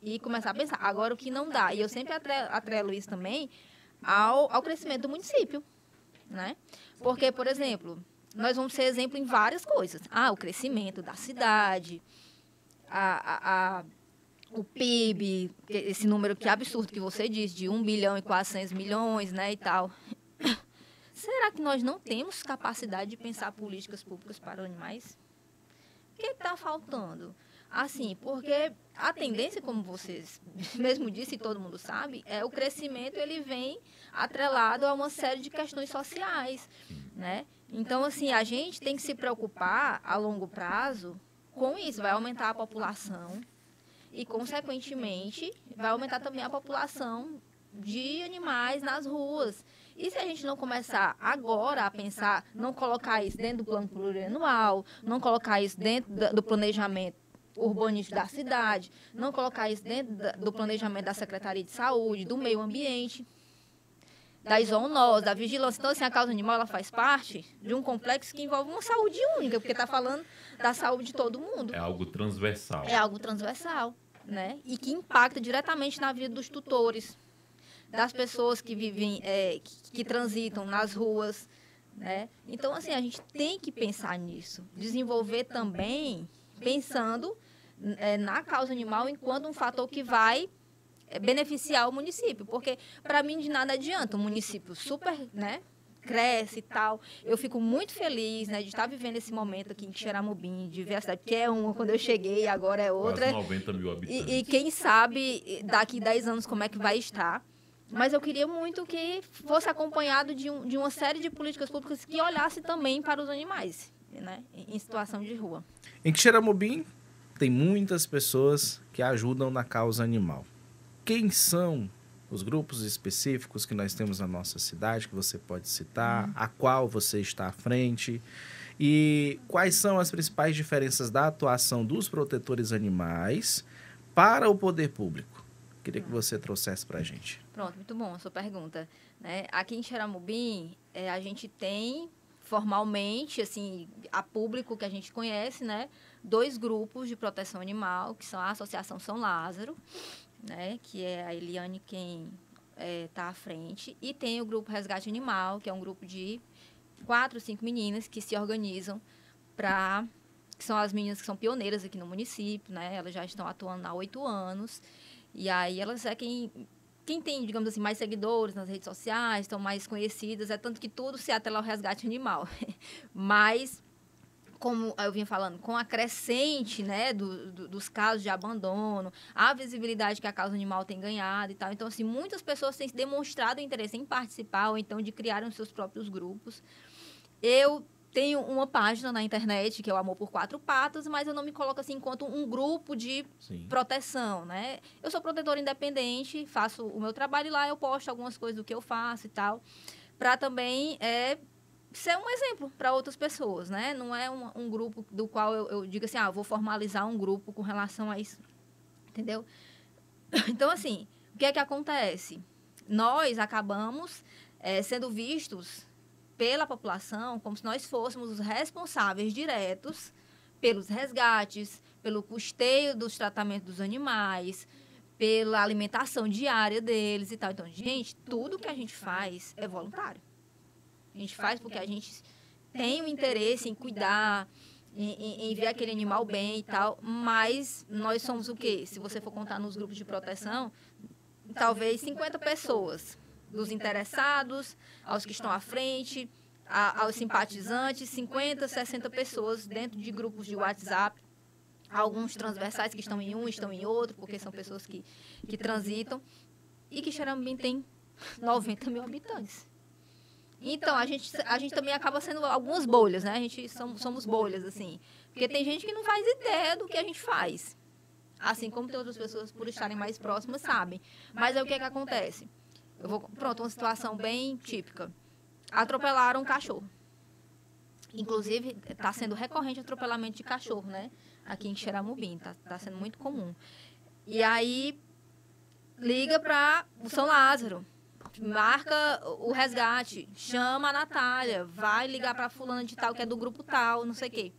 e começar a pensar. Agora, o que não dá, e eu sempre atrelo isso também ao crescimento do município, né? Porque, por exemplo, nós vamos ser exemplo em várias coisas. O crescimento da cidade, o PIB, esse número que é absurdo que você disse, de 1 bilhão e 400 milhões, né, e tal. Será que nós não temos capacidade de pensar políticas públicas para animais? O que está faltando? Assim, porque a tendência, como vocês mesmo disse e todo mundo sabe, o crescimento ele vem atrelado a uma série de questões sociais, né? Então, assim, a gente tem que se preocupar a longo prazo com isso. Vai aumentar a população e, consequentemente, vai aumentar também a população de animais nas ruas. E se a gente não começar agora a pensar, não colocar isso dentro do plano plurianual, não colocar isso dentro do planejamento urbanístico da cidade, não colocar isso dentro do planejamento da Secretaria de Saúde, do meio ambiente, das zoonoses, da vigilância. Então, assim, a causa animal ela faz parte de um complexo que envolve uma saúde única, porque está falando da saúde de todo mundo. É algo transversal. É algo transversal, né? E que impacta diretamente na vida dos tutores, das pessoas que vivem, que transitam nas ruas, né? Então, assim, a gente tem que pensar nisso. Desenvolver também pensando na causa animal enquanto um fator que vai beneficiar o município. Porque, para mim, de nada adianta. O município super, né, cresce e tal. Eu fico muito feliz, né, de estar vivendo esse momento aqui em Xeramobim, de ver a cidade, que é uma quando eu cheguei, agora é outra. Quase 90 mil habitantes. E quem sabe, daqui 10 anos, como é que vai estar. Mas eu queria muito que fosse acompanhado de uma série de políticas públicas que olhasse também para os animais, né, em situação de rua. Em Xeramobim, tem muitas pessoas que ajudam na causa animal. Quem são os grupos específicos que nós temos na nossa cidade, que você pode citar, a qual você está à frente, e quais são as principais diferenças da atuação dos protetores animais para o poder público? Queria que você trouxesse para a gente. Pronto, muito bom a sua pergunta, né? Aqui em Xeramobim, a gente tem formalmente, assim, a público que a gente conhece, né, 2 grupos de proteção animal, que são a Associação São Lázaro, né, que é a Eliane quem está à frente, e tem o Grupo Resgate Animal, que é um grupo de 4, 5 meninas que se organizam que são as meninas que são pioneiras aqui no município, né, elas já estão atuando há 8 anos, e aí elas quem tem, digamos assim, mais seguidores nas redes sociais, estão mais conhecidas, tanto que tudo se atrela ao resgate animal. Mas, como eu vinha falando, com a crescente, né, dos casos de abandono, a visibilidade que a causa animal tem ganhado e tal. Então, assim, muitas pessoas têm demonstrado interesse em participar ou então de criar os seus próprios grupos. Eu tenho uma página na internet, que é o Amor por Quatro Patas, mas eu não me coloco assim enquanto um grupo de proteção, né? Eu sou protetora independente, faço o meu trabalho e lá eu posto algumas coisas do que eu faço e tal, para também ser um exemplo para outras pessoas, né? Não é um grupo do qual eu digo assim, vou formalizar um grupo com relação a isso, entendeu? Então, assim, o que é que acontece? Nós acabamos sendo vistos pela população como se nós fôssemos os responsáveis diretos pelos resgates, pelo custeio dos tratamentos dos animais, pela alimentação diária deles e tal. Então, gente, tudo que a gente faz é voluntário. A gente faz porque a gente tem o interesse em cuidar, em ver aquele animal bem e tal, mas nós somos o quê? Se você for contar nos grupos de proteção, talvez 50 pessoas, dos interessados, aos que estão à frente, aos simpatizantes, 50, 60 pessoas dentro de grupos de WhatsApp, alguns transversais que estão em um, estão em outro, porque são pessoas que transitam, e que Xerambim tem 90 mil habitantes. Então, a gente também acaba sendo algumas bolhas, né? A gente somos bolhas, assim. Porque tem gente que não faz ideia do que a gente faz. Assim como tem outras pessoas, por estarem mais próximas, sabem. Mas aí o que acontece? Pronto, uma situação bem típica. Atropelaram um cachorro. Inclusive, está sendo recorrente atropelamento de cachorro, né? Aqui em Xeramubim, tá sendo muito comum. E aí, liga para o São Lázaro. Marca o resgate, chama a Natália, vai ligar para fulana de tal, que é do grupo tal, não sei o quê.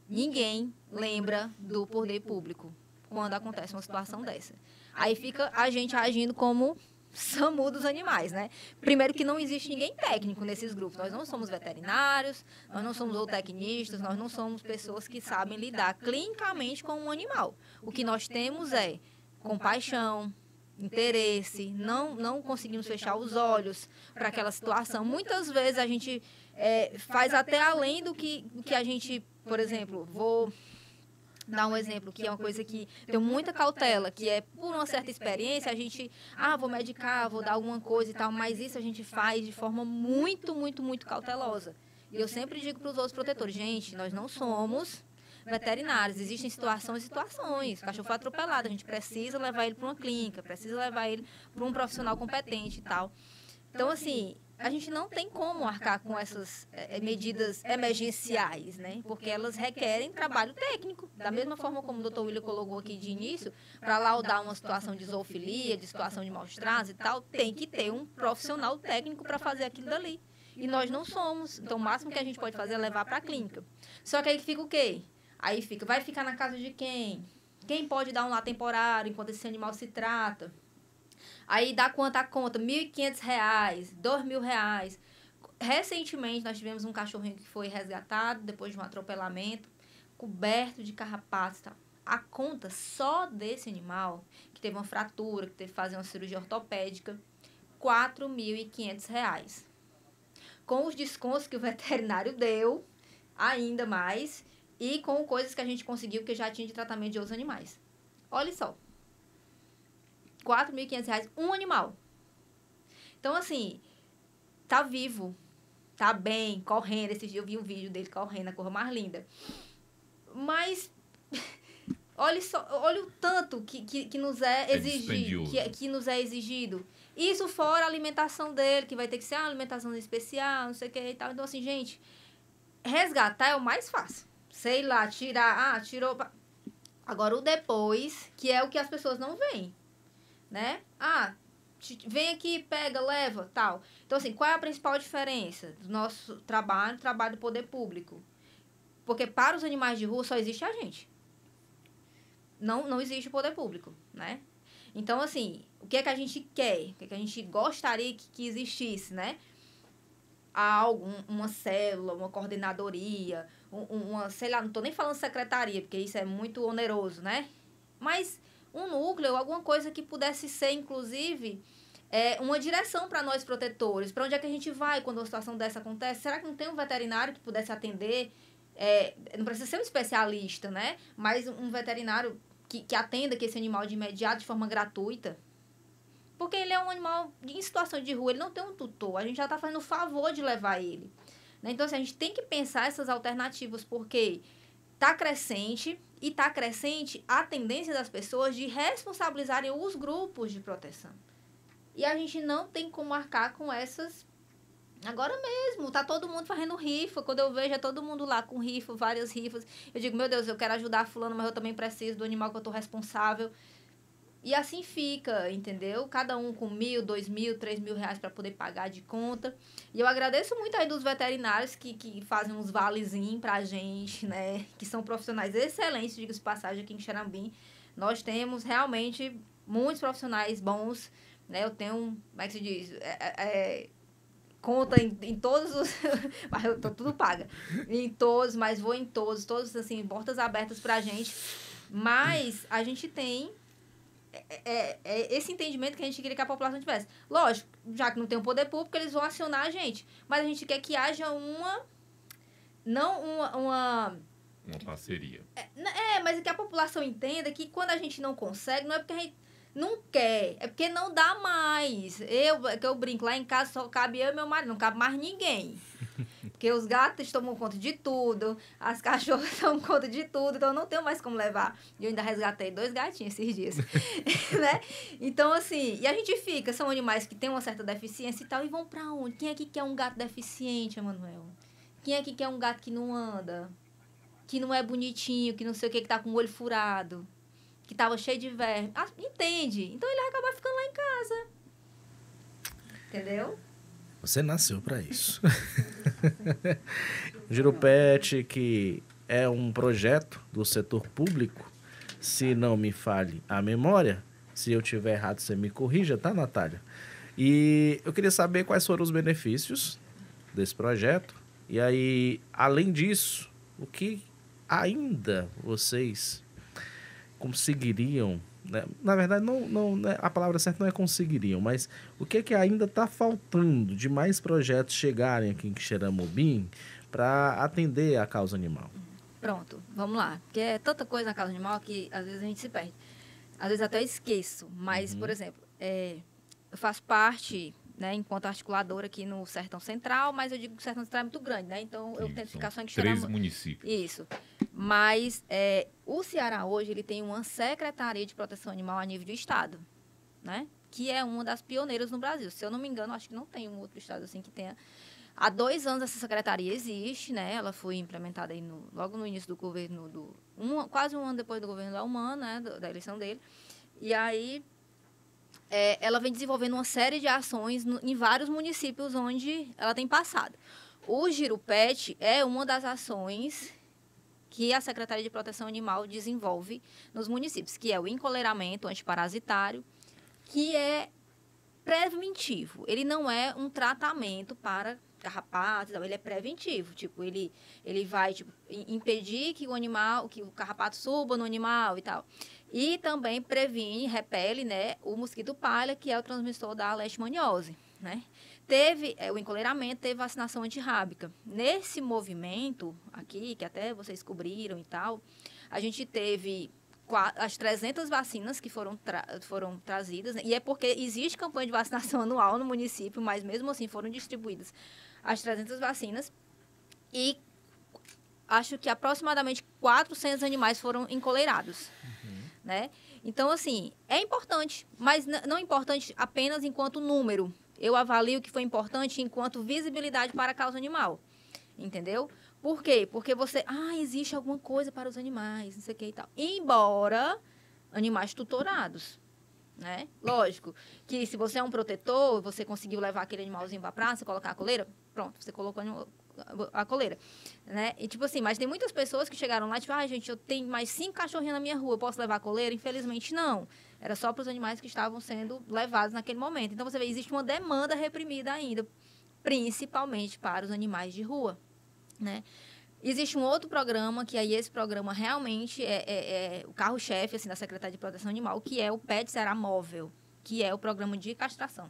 Ninguém lembra do poder público quando acontece uma situação dessa. Aí fica a gente agindo como SAMU dos animais, né? Primeiro que não existe ninguém técnico nesses grupos. Nós não somos veterinários, nós não somos zootecnistas, nós não somos pessoas que sabem lidar clinicamente com um animal. O que nós temos é compaixão, interesse, não conseguimos fechar os olhos para aquela situação. Muitas vezes a gente faz até além do que a gente, por exemplo, vou dar um exemplo, que é uma coisa que tem muita cautela, que é por uma certa experiência, a gente, vou medicar, vou dar alguma coisa e tal, mas isso a gente faz de forma muito, muito, muito cautelosa. E eu sempre digo para os outros protetores, gente, nós não somos veterinários, existem situações e situações. O cachorro foi atropelado, a gente precisa levar ele para uma clínica, precisa levar ele para um profissional competente e tal. Então, assim, a gente não tem como arcar com essas medidas emergenciais, né? Porque elas requerem trabalho técnico. Da mesma forma como o doutor William colocou aqui de início, para laudar uma situação de zoofilia, de situação de maus tratos e tal, tem que ter um profissional técnico para fazer aquilo dali. E nós não somos. Então, o máximo que a gente pode fazer é levar para a clínica. Só que aí fica o quê? Aí vai ficar na casa de quem? Quem pode dar um lar temporário enquanto esse animal se trata? Aí dá quanto a conta? R$1.500, R$2.000. Recentemente, nós tivemos um cachorrinho que foi resgatado depois de um atropelamento, coberto de carrapatos e tal. A conta só desse animal, que teve uma fratura, que teve que fazer uma cirurgia ortopédica, R$4.500. Com os descontos que o veterinário deu, ainda mais, e com coisas que a gente conseguiu que já tinha de tratamento de outros animais. Olha só. R$4.500 um animal. Então, assim, tá vivo, tá bem, correndo. Esse dia eu vi um vídeo dele correndo, a cor mais linda. Mas, olha o tanto que nos é exigido. Que nos é exigido. Isso fora a alimentação dele, que vai ter que ser uma alimentação especial, não sei o que e tal. Então, assim, gente, resgatar é o mais fácil. Sei lá, tirar, tirou. Agora o depois, que é o que as pessoas não veem, né? Vem aqui, pega, leva, tal. Então, assim, qual é a principal diferença do nosso trabalho do poder público? Porque para os animais de rua só existe a gente. Não existe o poder público, né? Então, assim, o que é que a gente quer? O que é que a gente gostaria que existisse, né? Uma célula, uma coordenadoria, sei lá, não estou nem falando secretaria, porque isso é muito oneroso, né? Mas um núcleo, alguma coisa que pudesse ser, inclusive, uma direção para nós protetores. Para onde é que a gente vai quando uma situação dessa acontece? Será que não tem um veterinário que pudesse atender? Não precisa ser um especialista, né? Mas um veterinário que atenda que esse animal de imediato, de forma gratuita. Porque ele é um animal em situação de rua, ele não tem um tutor. A gente já está fazendo o favor de levar ele. Né? Então, assim, a gente tem que pensar essas alternativas, porque está crescente a tendência das pessoas de responsabilizarem os grupos de proteção. E a gente não tem como arcar com essas agora mesmo. Tá todo mundo fazendo rifa. Quando eu vejo, é todo mundo lá com rifa, várias rifas. Eu digo, meu Deus, eu quero ajudar a fulano, mas eu também preciso do animal que eu estou responsável. E assim fica, entendeu? Cada um com R$1.000, R$2.000, R$3.000 para poder pagar de conta. E eu agradeço muito aí dos veterinários que fazem uns valezinhos pra gente, né? Que são profissionais excelentes, diga-se de passagem, aqui em Xerambim. Nós temos realmente muitos profissionais bons, né? Eu tenho, como é que se diz? Conta em todos os... mas eu tô tudo paga. Em todos, mas vou em todos, assim, portas abertas pra gente. Mas a gente tem... esse entendimento que a gente queria que a população tivesse. Lógico, já que não tem o poder público, eles vão acionar a gente. Mas a gente quer que haja uma parceria. Mas que a população entenda que quando a gente não consegue, não é porque a gente não quer, é porque não dá mais. Eu brinco, lá em casa só cabe eu e meu marido, não cabe mais ninguém. Porque os gatos tomam conta de tudo, as cachorras tomam conta de tudo, então eu não tenho mais como levar. E eu ainda resgatei 2 gatinhos esses dias. Né? Então, assim, e a gente fica, são animais que têm uma certa deficiência e tal, e vão pra onde? Quem aqui quer um gato deficiente, Emanuel? Quem aqui quer um gato que não anda? Que não é bonitinho, que não sei o que tá com o olho furado? Que tava cheio de verme. Entende? Então ele vai acabar ficando lá em casa. Entendeu? Você nasceu para isso. Giro Pet, que é um projeto do setor público, se não me falhe a memória, se eu tiver errado você me corrija, tá, Natália? E eu queria saber quais foram os benefícios desse projeto. E aí, além disso, o que ainda vocês conseguiriam, né? Na verdade, não, a palavra certa não é conseguiriam, mas o que ainda está faltando de mais projetos chegarem aqui em Quixeramobim para atender a causa animal? Pronto, vamos lá. Porque é tanta coisa na causa animal que às vezes a gente se perde. Às vezes até esqueço. Mas, por exemplo, eu faço parte, né, enquanto articuladora aqui no Sertão Central, mas eu digo que o Sertão Central é muito grande, né? Então eu tento ficar só em Quixeramobim. 13 municípios. Isso. Mas o Ceará hoje ele tem uma Secretaria de Proteção Animal a nível do estado, né? Que é uma das pioneiras no Brasil. Se eu não me engano, acho que não tem um outro estado assim que tenha. Há 2 anos essa secretaria existe, né? Ela foi implementada aí logo no início do governo quase um ano depois do governo da Elmano, né? Da eleição dele. E aí ela vem desenvolvendo uma série de ações em vários municípios onde ela tem passado. O Giro Pet é uma das ações que a Secretaria de Proteção Animal desenvolve nos municípios, que é o encoleiramento antiparasitário, que é preventivo. Ele não é um tratamento para carrapatos, ele é preventivo. Tipo, ele vai impedir que o carrapato suba no animal e tal. E também previne, repele, né, o mosquito palha, que é o transmissor da leishmaniose, né? Teve o encoleiramento, teve vacinação antirrábica. Nesse movimento aqui, que até vocês cobriram e tal, a gente teve as 300 vacinas que foram trazidas, né? E é porque existe campanha de vacinação anual no município, mas mesmo assim foram distribuídas as 300 vacinas e acho que aproximadamente 400 animais foram encoleirados, né? Então, assim, é importante, mas não é importante apenas enquanto número. Eu avalio que foi importante enquanto visibilidade para a causa animal, entendeu? Por quê? Porque existe alguma coisa para os animais, não sei o que e tal. Embora animais tutораdos, né? Lógico que se você é um protetor, você conseguiu levar aquele animalzinho para a praça, colocar a coleira, pronto, você colocou a coleira, né? E tipo assim, mas tem muitas pessoas que chegaram lá, tipo, gente, eu tenho mais 5 cachorrinhos na minha rua, eu posso levar a coleira? Infelizmente, não. Era só para os animais que estavam sendo levados naquele momento. Então, você vê, existe uma demanda reprimida ainda, principalmente para os animais de rua, né? Existe um outro programa, que aí esse programa realmente é o carro-chefe assim, da Secretaria de Proteção Animal, que é o PET Ceará Móvel, que é o programa de castração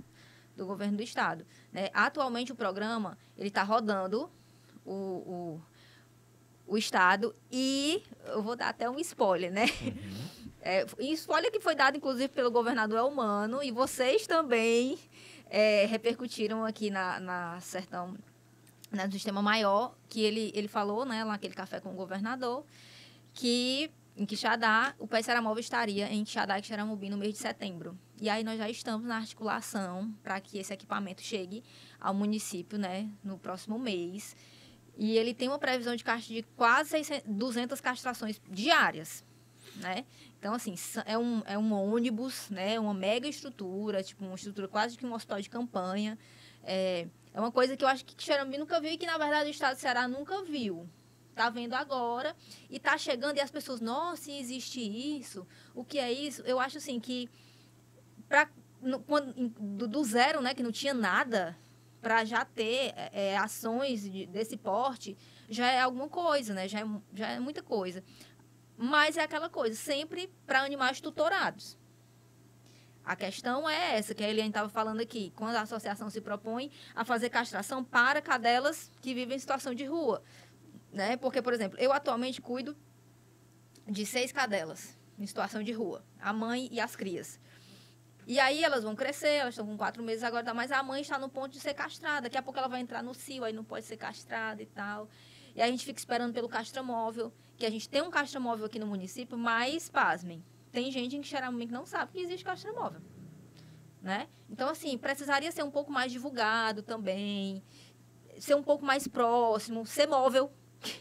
do governo do estado, né? Atualmente, o programa está rodando o estado e eu vou dar até um spoiler, né? Spoiler que foi dado, inclusive, pelo governador Elmano, e vocês também repercutiram aqui na Sertão, no Sistema Maior, que ele falou, né, lá naquele café com o governador, que em Quixadá, o PET Ceará Móvel estaria em Quixadá e Quixeramobim no mês de setembro. E aí nós já estamos na articulação para que esse equipamento chegue ao município, né, no próximo mês. E ele tem uma previsão de quase 200 castrações diárias, né? Então, assim, é um ônibus, né, uma mega estrutura, tipo uma estrutura quase que um hospital de campanha. É uma coisa que eu acho que Quixeramobim nunca viu e que, na verdade, o estado do Ceará nunca viu. Está vendo agora e está chegando e as pessoas, nossa, existe isso? O que é isso? Eu acho, assim, que do zero, né, que não tinha nada, para já ter ações desse porte, já é alguma coisa, né? Já é muita coisa. Mas é aquela coisa, sempre para animais tutorados. A questão é essa, que a Eliane estava falando aqui. Quando a associação se propõe a fazer castração para cadelas que vivem em situação de rua. né? Porque, por exemplo, eu atualmente cuido de 6 cadelas em situação de rua, a mãe e as crias. E aí elas vão crescer, elas estão com 4 meses agora, mas a mãe está no ponto de ser castrada. Daqui a pouco ela vai entrar no cio, aí não pode ser castrada e tal. E aí a gente fica esperando pelo castramóvel, que a gente tem um castramóvel aqui no município, mas, pasmem, tem gente que geralmente não sabe que existe castramóvel, né? Então, assim, precisaria ser um pouco mais divulgado também, ser um pouco mais próximo, ser móvel,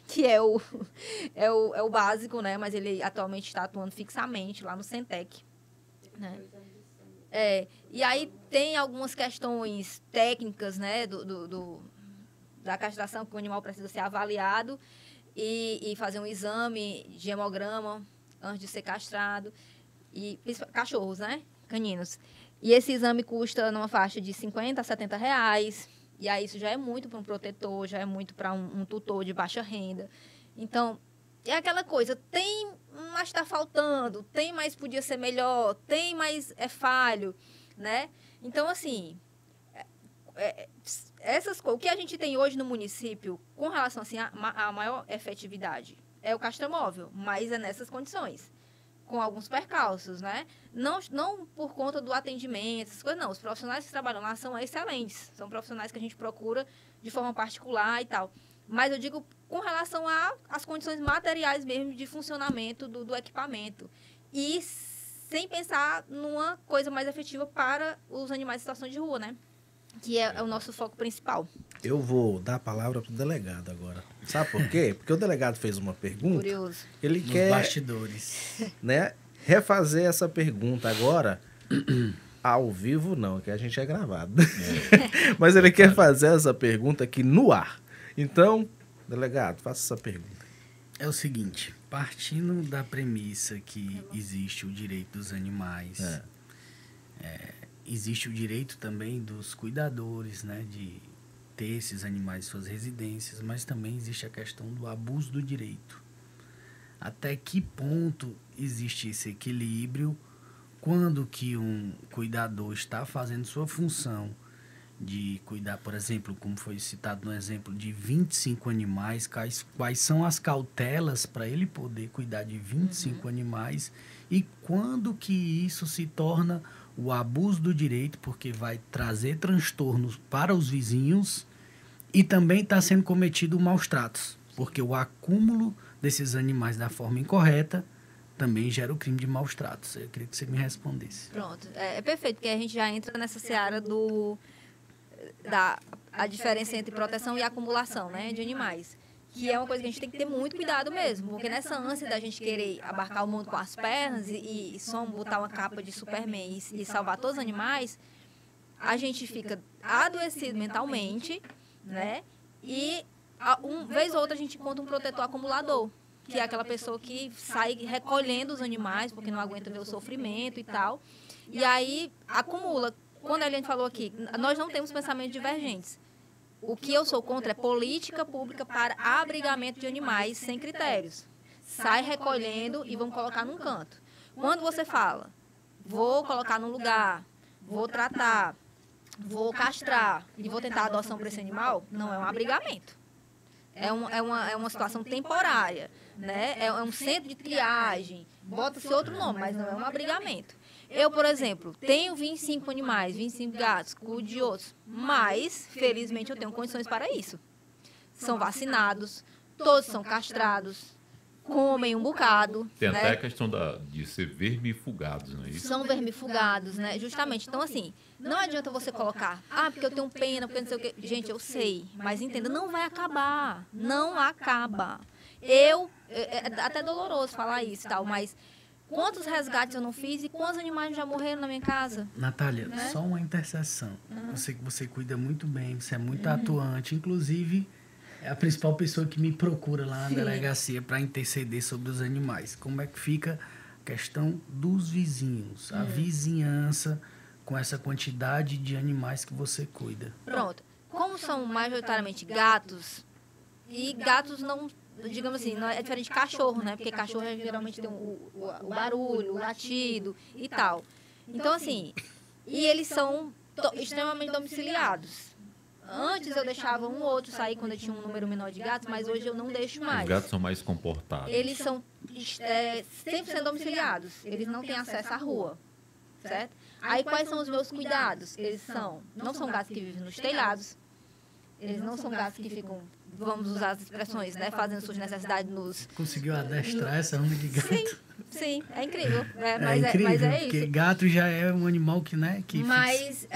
que é o básico, né? Mas ele atualmente está atuando fixamente lá no Centec, né? E aí tem algumas questões técnicas, né, da castração, que o animal precisa ser avaliado e fazer um exame de hemograma antes de ser castrado. E cachorros, né, caninos. E esse exame custa numa faixa de 50 a 70 reais. E aí isso já é muito para um protetor, já é muito para um tutor de baixa renda. Então, é aquela coisa, tem, mas está faltando, tem, mas podia ser melhor, tem, mas é falho, né? Então, assim, essas coisas, o que a gente tem hoje no município com relação assim, a maior efetividade é o castramóvel, mas é nessas condições, com alguns percalços, né? Não por conta do atendimento, essas coisas, não. Os profissionais que trabalham lá são excelentes, são profissionais que a gente procura de forma particular e tal. Mas eu digo com relação às condições materiais mesmo de funcionamento do equipamento. E sem pensar numa coisa mais efetiva para os animais em situação de rua, né? Que é o nosso foco principal. Eu vou dar a palavra para o delegado agora. Sabe por quê? Porque o delegado fez uma pergunta. Curioso. Ele Nos quer, bastidores. né, refazer essa pergunta agora. Ao vivo não, que a gente é gravado. Mas ele quer fazer essa pergunta aqui no ar. Então, delegado, faça essa pergunta. É o seguinte, partindo da premissa que existe o direito dos animais, existe o direito também dos cuidadores, né, de ter esses animais em suas residências, mas também existe a questão do abuso do direito. Até que ponto existe esse equilíbrio quando que um cuidador está fazendo sua função de cuidar, por exemplo, como foi citado no exemplo de 25 animais, quais são as cautelas para ele poder cuidar de 25 animais e quando que isso se torna o abuso do direito, porque vai trazer transtornos para os vizinhos e também está sendo cometido maus tratos, porque o acúmulo desses animais da forma incorreta também gera o crime de maus tratos. Eu queria que você me respondesse. Pronto. É perfeito, porque a gente já entra nessa seara a diferença entre proteção e acumulação, né, de animais. Que é uma coisa que a gente tem que ter muito cuidado mesmo, porque nessa ânsia da gente querer abarcar o mundo com as pernas e só botar uma capa de Superman e salvar todos os animais, a gente fica adoecido mentalmente, né? E uma vez ou outra a gente encontra um protetor acumulador, que é aquela pessoa que sai recolhendo os animais porque não aguenta ver o sofrimento e tal. E aí acumula. Quando a Eliane falou aqui, nós não temos pensamentos divergentes. O que eu sou contra é política pública para abrigamento de animais sem critérios. Sai recolhendo e vamos colocar num canto. Quando você fala, vou colocar num lugar, vou tratar, vou castrar e vou tentar a adoção para esse animal, não é um abrigamento. É uma situação temporária, né? É um centro de triagem, bota-se outro nome, mas não é um abrigamento. Eu, por exemplo, tenho 25 animais, 25 gatos, cuido de outros, mas, felizmente, eu tenho condições para isso. São vacinados, todos são castrados, comem um bocado. Tem né? até a questão de ser vermifugados, não é isso? São vermifugados, né? Justamente. Então, assim, não adianta você colocar, porque eu tenho pena, porque não sei o quê. Gente, eu sei, mas entenda, não vai acabar. Não acaba. É até doloroso falar isso e tal, mas quantos resgates eu não fiz e quantos animais já morreram na minha casa? Natália, só uma intercessão. Eu sei que você cuida muito bem, você é muito atuante, inclusive é a principal pessoa que me procura lá na delegacia para interceder sobre os animais. Como é que fica a questão dos vizinhos, a vizinhança com essa quantidade de animais que você cuida? Pronto. Como são majoritariamente gatos, e gatos não, digamos assim, não é diferente de cachorro, né? Porque cachorro geralmente tem o barulho, o latido e tal. Então, assim, e eles são extremamente domiciliados. Antes eu deixava um ou outro sair quando eu tinha um número menor de gatos, mas hoje eu não deixo mais. Os gatos são mais comportados. Eles são 100% domiciliados. Eles não têm acesso à rua, certo? Aí quais são os meus cuidados? Não são gatos que vivem nos telhados. Eles não são gatos que ficam, vamos usar as expressões, né? Fazendo suas necessidades nos... Conseguiu adestrar essa onda de gato. Sim, é incrível. Incrível, mas é porque isso. gato já é um animal que, né, que Mas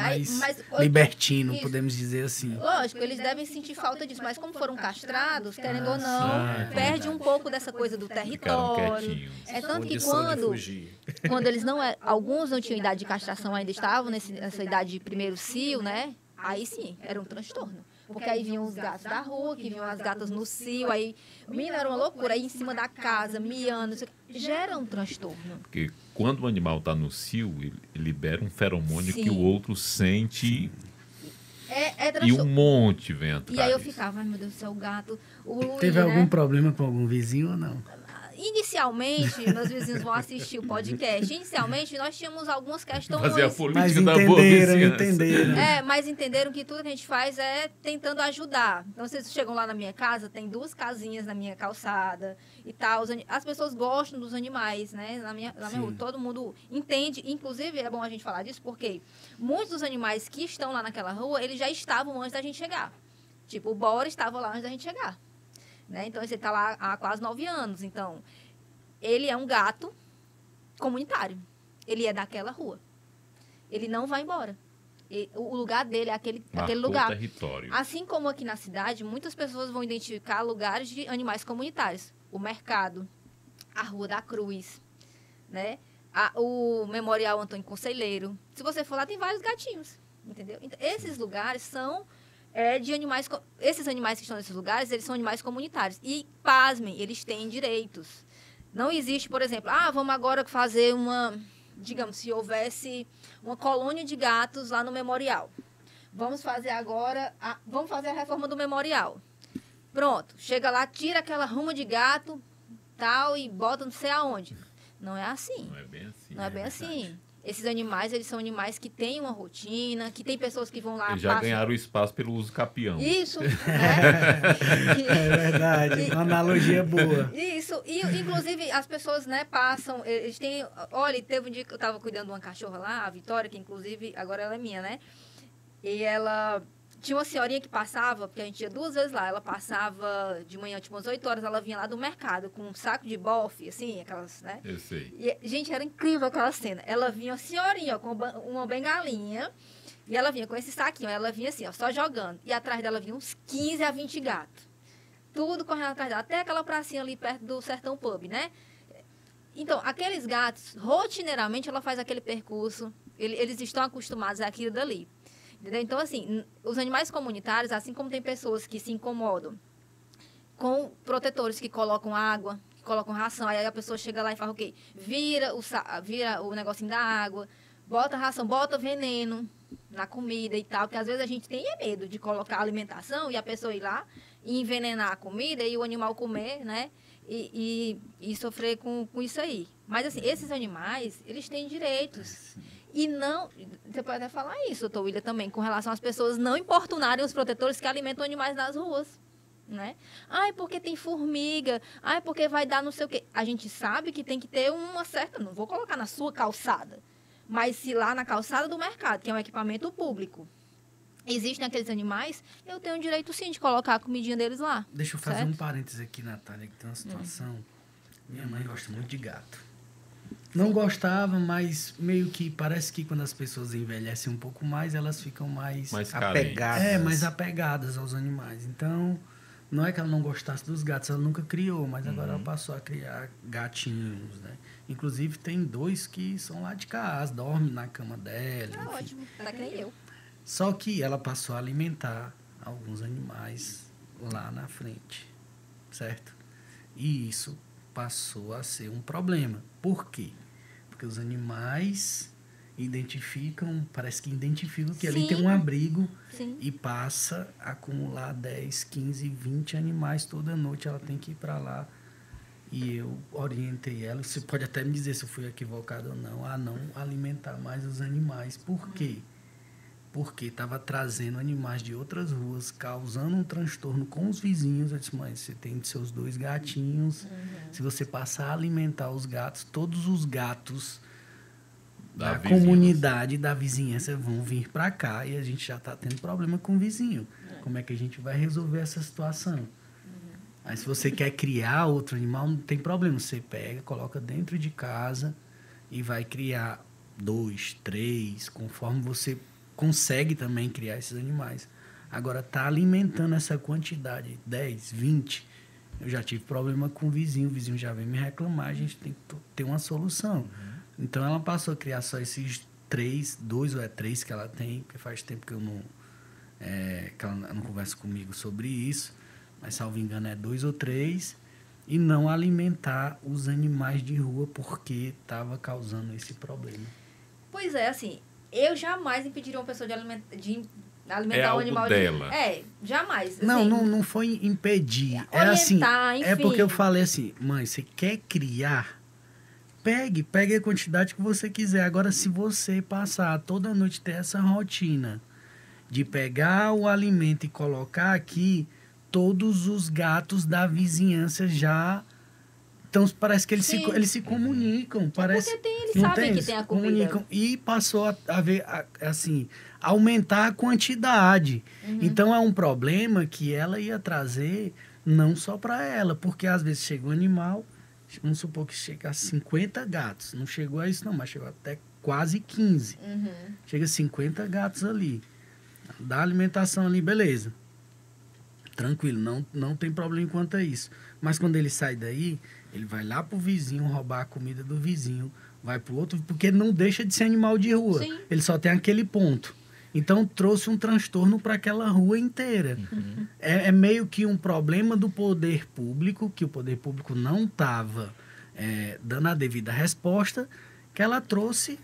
libertino, isso. podemos dizer assim. Lógico, eles devem sentir falta disso, mas como foram castrados, querendo ou não, sim, perde um pouco dessa coisa do Ficaram território. quietinhos. É tanto que Condição de fugir. quando eles não... Alguns não tinham idade de castração, ainda estavam nessa idade de primeiro cio, né? Aí sim, era um transtorno. Porque aí vinham os gatos da rua, que vinham as gatas no cio, aí... Menina, era uma loucura. Aí em cima da casa, miando, gera um transtorno. Porque quando o animal está no cio, ele libera um feromônio Sim. que o outro sente É e transtorno. um monte vem atrás. E aí eu ficava, ai meu Deus do céu, o gato... O Luiz, Teve algum né? problema com algum vizinho ou não? Inicialmente, meus vizinhos vão assistir o podcast. Inicialmente, nós tínhamos algumas questões. Fazer a Mas política da boa vizinhança. entenderam. Mas entenderam que tudo que a gente faz é tentando ajudar. Então, vocês chegam lá na minha casa, tem 2 casinhas na minha calçada e tal. As pessoas gostam dos animais, né? Na minha rua, todo mundo entende. Inclusive, é bom a gente falar disso, porque muitos dos animais que estão lá naquela rua, eles já estavam antes da gente chegar. Tipo, o Bora estava lá antes da gente chegar. Né? Então, ele está lá há quase 9 anos. Então, ele é um gato comunitário. Ele é daquela rua. Ele não vai embora. O lugar dele é aquele lugar. Território. Assim como aqui na cidade, muitas pessoas vão identificar lugares de animais comunitários. O mercado, a Rua da Cruz, né? O Memorial Antônio Conselheiro. Se você for lá, tem vários gatinhos. Entendeu? Então, esses lugares são... de animais, esses animais que estão nesses lugares, eles são animais comunitários. E, pasmem, eles têm direitos. Não existe, por exemplo, vamos agora fazer digamos, se houvesse uma colônia de gatos lá no memorial. Vamos fazer agora, vamos fazer a reforma do memorial. Pronto, chega lá, tira aquela ruma de gato, tal, e bota não sei aonde. Não é assim. Não é bem assim. Não é bem assim. Esses animais, eles são animais que têm uma rotina, que tem pessoas que vão lá... Eles já ganharam espaço pelo uso capião. Isso, né? É verdade, uma analogia boa. Isso, e inclusive as pessoas, né, passam, eles têm... Olha, teve um dia que eu estava cuidando de uma cachorra lá, a Vitória, que inclusive agora ela é minha, né? E ela... Tinha uma senhorinha que passava, porque a gente ia 2 vezes lá, ela passava de manhã, tipo umas 8 horas, ela vinha lá do mercado com um saco de bofe, assim, aquelas, né? Eu sei. E, gente, era incrível aquela cena. Ela vinha, uma senhorinha, ó, com uma bengalinha, e ela vinha com esse saquinho, ela vinha assim, ó, só jogando. E atrás dela vinha uns 15 a 20 gatos. Tudo correndo atrás dela, até aquela pracinha ali perto do Sertão Pub, né? Então, aqueles gatos, rotineiramente, ela faz aquele percurso, eles estão acostumados àquilo dali. Entendeu? Então, assim, os animais comunitários, assim como tem pessoas que se incomodam com protetores que colocam água, que colocam ração, aí a pessoa chega lá e fala o quê? Vira o negocinho da água, bota ração, bota veneno na comida e tal, porque às vezes a gente tem medo de colocar alimentação e a pessoa ir lá e envenenar a comida e o animal comer, né? E sofrer com isso aí. Mas, assim, esses animais, eles têm direitos. E não, você pode até falar isso, doutor William, também, com relação às pessoas não importunarem os protetores que alimentam animais nas ruas, né? Ai, porque tem formiga, ai, porque vai dar não sei o quê. A gente sabe que tem que ter uma certa, não vou colocar na sua calçada, mas se lá na calçada do mercado, que é um equipamento público, existem aqueles animais, eu tenho o direito sim de colocar a comidinha deles lá. Deixa eu fazer certo? um parênteses aqui, Natália, que tem uma situação. Minha mãe gosta muito de gato. Não gostava, mas meio que parece que quando as pessoas envelhecem um pouco mais, elas ficam mais apegadas. mais apegadas aos animais. Então, não é que ela não gostasse dos gatos, ela nunca criou, mas agora ela passou a criar gatinhos, né? Inclusive, tem 2 que são lá de casa, dormem na cama dela. É enfim. ótimo, tá que nem eu. Só que ela passou a alimentar alguns animais lá na frente, certo? E isso passou a ser um problema. Por quê? Porque os animais parece que identificam que ali Sim. tem um abrigo. Sim. E passa a acumular 10, 15, 20 animais toda noite. Ela tem que ir para lá. E eu orientei ela. Você pode até me dizer se eu fui equivocado ou não. A não alimentar mais os animais. Por quê? porque estava trazendo animais de outras ruas, causando um transtorno com os vizinhos. Eu disse, mãe, você tem seus 2 gatinhos. Se você passar a alimentar os gatos, todos os gatos da comunidade, da vizinhança, vão vir para cá e a gente já está tendo problema com o vizinho. Como é que a gente vai resolver essa situação? Aí, se você quer criar outro animal, não tem problema. Você pega, coloca dentro de casa e vai criar 2, 3, conforme você consegue também criar esses animais. Agora, tá alimentando essa quantidade, 10, 20. Eu já tive problema com o vizinho já vem me reclamar, a gente tem que ter uma solução. Então, ela passou a criar só esses 3, 2 ou 3 que ela tem, porque faz tempo que eu não... que ela não conversa comigo sobre isso, mas, salvo engano, é 2 ou 3, e não alimentar os animais de rua porque estava causando esse problema. Pois é, assim, eu jamais impediria uma pessoa de alimentar um animal dela. Jamais. Assim, Não foi impedir. Orientar, enfim. É porque eu falei assim, mãe, você quer criar? Pegue a quantidade que você quiser. Agora, se você passar toda noite ter essa rotina de pegar o alimento e colocar aqui, todos os gatos da vizinhança já... Então, parece que eles se comunicam. Parece, porque eles sabem que tem a comida. Comunicam, e passou a ver, assim, aumentar a quantidade. Então, é um problema que ela ia trazer não só para ela, porque às vezes chega um animal, vamos supor que chega a 50 gatos. Não chegou a isso não, mas chegou até quase 15. Chega a 50 gatos ali. Dá alimentação ali, beleza. Tranquilo, não tem problema quanto a isso. Mas quando ele sai daí, ele vai lá pro vizinho roubar a comida do vizinho, vai pro outro, porque não deixa de ser animal de rua. Sim. Ele só tem aquele ponto. Então, trouxe um transtorno para aquela rua inteira. É meio que um problema do poder público, que o poder público não estava dando a devida resposta, que ela trouxe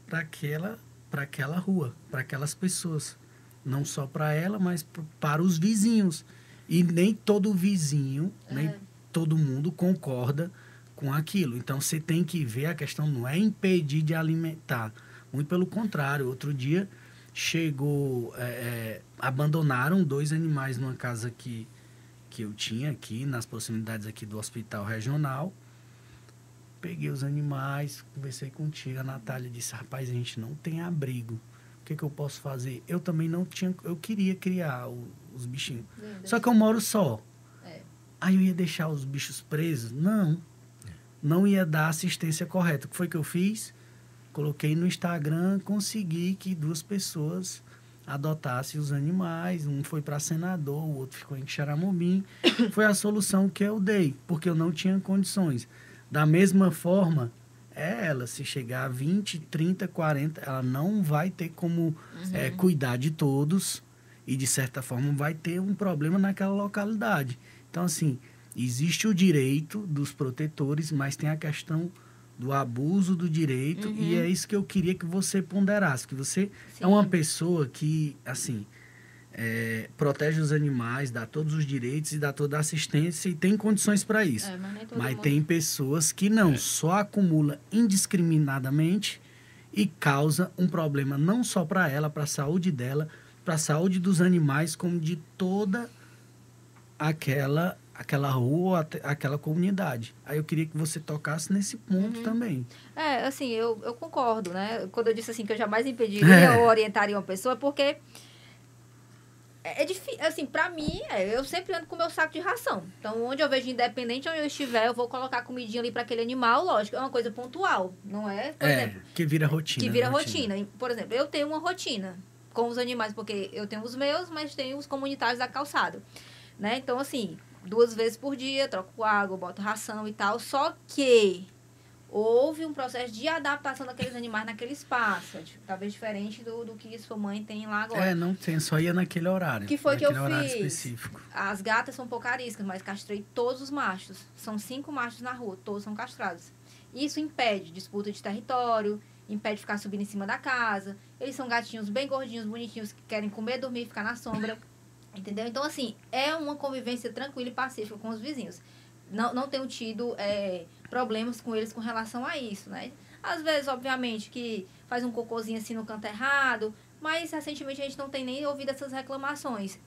para aquela rua, para aquelas pessoas. Não só para ela, mas para os vizinhos. E nem todo vizinho, nem todo mundo concorda com aquilo. Então, você tem que ver, a questão não é impedir de alimentar. Muito pelo contrário. Outro dia, chegou... abandonaram 2 animais numa casa que eu tinha aqui, nas proximidades aqui do hospital regional. Peguei os animais, conversei contigo. A Natália disse, rapaz, a gente não tem abrigo. O que eu posso fazer? Eu também não tinha... Eu queria criar os bichinhos. Só que eu moro só. Aí eu ia deixar os bichos presos? Não ia dar assistência correta. O que foi que eu fiz? Coloquei no Instagram, consegui que 2 pessoas adotassem os animais. Um foi para senador, o outro ficou em Xaramubim. Foi a solução que eu dei, porque eu não tinha condições. Da mesma forma... ela, se chegar a 20, 30, 40, ela não vai ter como cuidar de todos e, de certa forma, vai ter um problema naquela localidade. Então, assim, existe o direito dos protetores, mas tem a questão do abuso do direito e é isso que eu queria que você ponderasse, que você é uma pessoa que, assim... protege os animais, dá todos os direitos e dá toda a assistência e tem condições para isso. Mas tem pessoas que não, só acumula indiscriminadamente e causa um problema não só para ela, para a saúde dela, para a saúde dos animais, como de toda aquela rua, aquela comunidade. Aí eu queria que você tocasse nesse ponto também. Assim, eu concordo, né? Quando eu disse assim que eu jamais impediria ou orientaria uma pessoa, porque... é difícil, assim, pra mim, eu sempre ando com o meu saco de ração. Então, onde eu vejo independente, onde eu estiver, eu vou colocar comidinha ali para aquele animal, lógico, é uma coisa pontual, não é? Por exemplo, que vira rotina. Que vira rotina. Por exemplo, eu tenho uma rotina com os animais, porque eu tenho os meus, mas tenho os comunitários da calçada, né? Então, assim, 2 vezes por dia, troco água, boto ração e tal, só que... houve um processo de adaptação daqueles animais naquele espaço, talvez diferente do que sua mãe tem lá agora. Não tem, só ia naquele horário. Que foi que eu fiz? Específico. As gatas são pouco ariscas, mas castrei todos os machos. São 5 machos na rua, todos são castrados. Isso impede disputa de território, impede ficar subindo em cima da casa. Eles são gatinhos bem gordinhos, bonitinhos, que querem comer, dormir e ficar na sombra. Entendeu? Então, assim, é uma convivência tranquila e pacífica com os vizinhos. Não tenho tido problemas com eles com relação a isso, né? Às vezes, obviamente, que faz um cocôzinho assim no canto errado, Mas, recentemente, a gente não tem nem ouvido essas reclamações.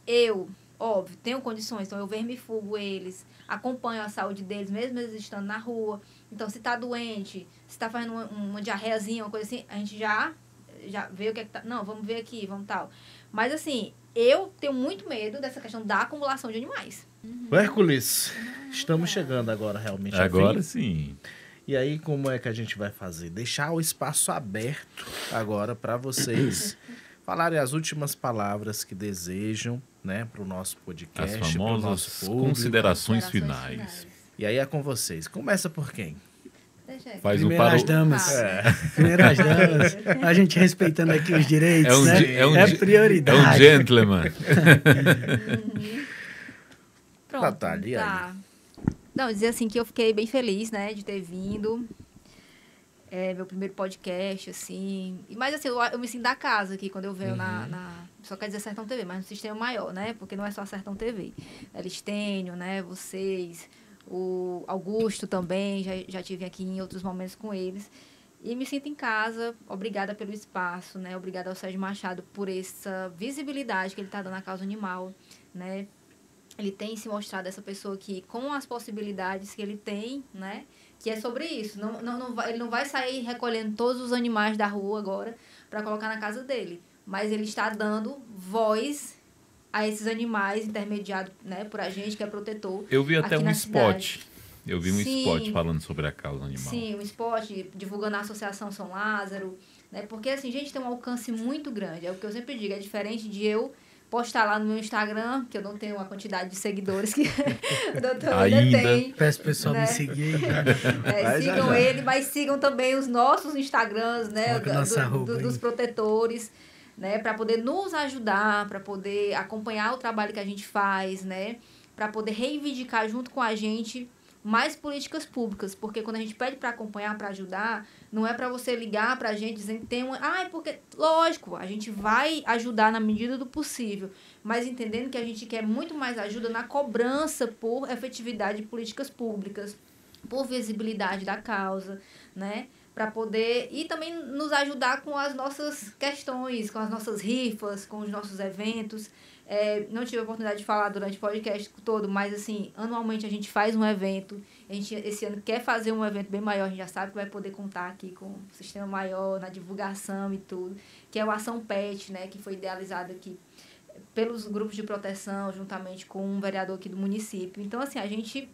Eu, óbvio, tenho condições, então eu vermifugo eles, acompanho a saúde deles, mesmo eles estando na rua. Então, se tá doente, se tá fazendo uma diarreazinha, uma coisa assim, a gente já vê o que é que tá... Não, vamos ver aqui, vamos tal. Mas, assim, eu tenho muito medo dessa questão da acumulação de animais. Hércules, estamos chegando agora realmente ao Agora fim. sim. E aí, como é que a gente vai fazer? Deixar o espaço aberto agora para vocês falarem as últimas palavras que desejam, né, para o nosso podcast, As para o famosas nosso público. considerações finais. E aí é com vocês. Começa por quem? Faz um Primeiro as damas. Primeiro as damas. A gente respeitando aqui os direitos, né? É prioridade. É um gentleman. Pronto, Natália, e aí? tá. Não, dizer assim que eu fiquei bem feliz, né, de ter vindo. É meu primeiro podcast, assim. Mas, assim, eu me sinto da casa aqui quando eu venho só quer dizer Sertão TV, mas no sistema maior, né? Porque não é só Sertão TV. É Listênio, né? Vocês, o Augusto também, já tive aqui em outros momentos com eles. E me sinto em casa. Obrigada pelo espaço, né? Obrigada ao Sérgio Machado por essa visibilidade que ele está dando à causa animal, né? Ele tem se mostrado essa pessoa que, com as possibilidades que ele tem, né? Que é sobre isso. Ele não vai sair recolhendo todos os animais da rua agora para colocar na casa dele. Mas ele está dando voz a esses animais intermediados, né, por a gente, que é protetor. Eu vi até um spot. Eu vi um Sim. spot falando sobre a causa animal. Sim, um spot divulgando a Associação São Lázaro. Né? Porque, assim, gente, tem um alcance muito grande. É o que eu sempre digo. É diferente de eu postar lá no meu Instagram, que eu não tenho a quantidade de seguidores que o doutor ainda tem. Peço pro pessoal né? me seguir aí. Sigam ele, mas sigam também os nossos Instagrams, né? Dos protetores, né? Para poder nos ajudar, para poder acompanhar o trabalho que a gente faz, né? Para poder reivindicar junto com a gente mais políticas públicas, porque quando a gente pede para acompanhar, para ajudar, não é para você ligar para a gente dizendo que tem uma... porque, lógico, a gente vai ajudar na medida do possível, mas entendendo que a gente quer muito mais ajuda na cobrança por efetividade de políticas públicas, por visibilidade da causa, né? Para poder... E também nos ajudar com as nossas questões, com as nossas rifas, com os nossos eventos. Não tive a oportunidade de falar durante o podcast todo, mas, assim, anualmente a gente faz um evento. A gente, esse ano, quer fazer um evento bem maior. A gente já sabe que vai poder contar aqui com um sistema maior, na divulgação e tudo, que é o Ação Pet, né, que foi idealizado aqui pelos grupos de proteção, juntamente com um vereador aqui do município. Então, assim, a gente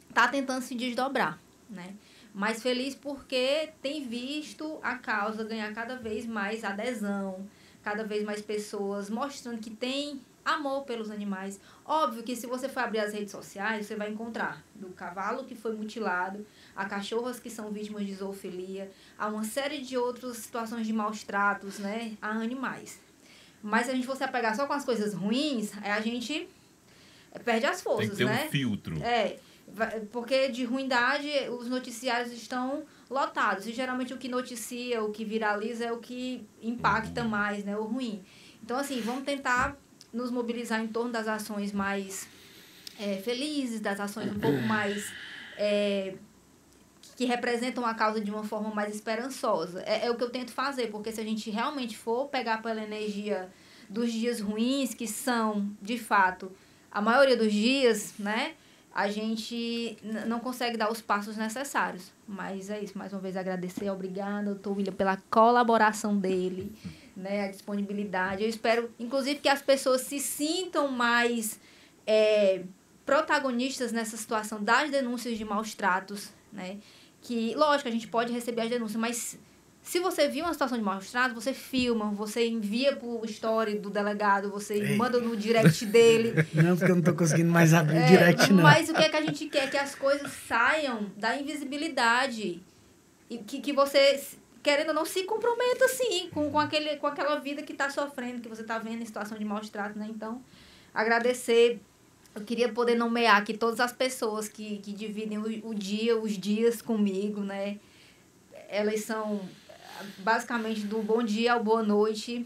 está tentando se desdobrar, né? Mas feliz porque tem visto a causa ganhar cada vez mais adesão, cada vez mais pessoas mostrando que tem amor pelos animais. Óbvio que se você for abrir as redes sociais, você vai encontrar do cavalo que foi mutilado, a cachorras que são vítimas de zoofilia, a uma série de outras situações de maus tratos, né, a animais. Mas se a gente for se apegar só com as coisas ruins, a gente perde as forças, tem que ter né? um filtro. Porque de ruindade os noticiários estão lotados. E geralmente o que noticia, o que viraliza é o que impacta mais, né? O ruim. Então, assim, vamos tentar nos mobilizar em torno das ações mais felizes, das ações um pouco mais... que representam a causa de uma forma mais esperançosa. É o que eu tento fazer, porque se a gente realmente for pegar pela energia dos dias ruins, que são, de fato, a maioria dos dias, né? A gente não consegue dar os passos necessários. Mas é isso. Mais uma vez, agradecer. Obrigada, doutor William, pela colaboração dele, né, a disponibilidade. Eu espero, inclusive, que as pessoas se sintam mais protagonistas nessa situação das denúncias de maus tratos, né? Que, lógico, a gente pode receber as denúncias, mas se você viu uma situação de maus tratos, você filma, você envia pro story do delegado, você manda no direct dele. Não, porque eu não tô conseguindo mais abrir o direct, não. Mas o que é que a gente quer? Que as coisas saiam da invisibilidade. E que você, querendo ou não, se comprometa, sim, com aquela vida que tá sofrendo, que você tá vendo em situação de maus tratos, né? Então, agradecer. Eu queria poder nomear aqui todas as pessoas que dividem os dias comigo, né? Elas são... basicamente do bom dia ao boa noite,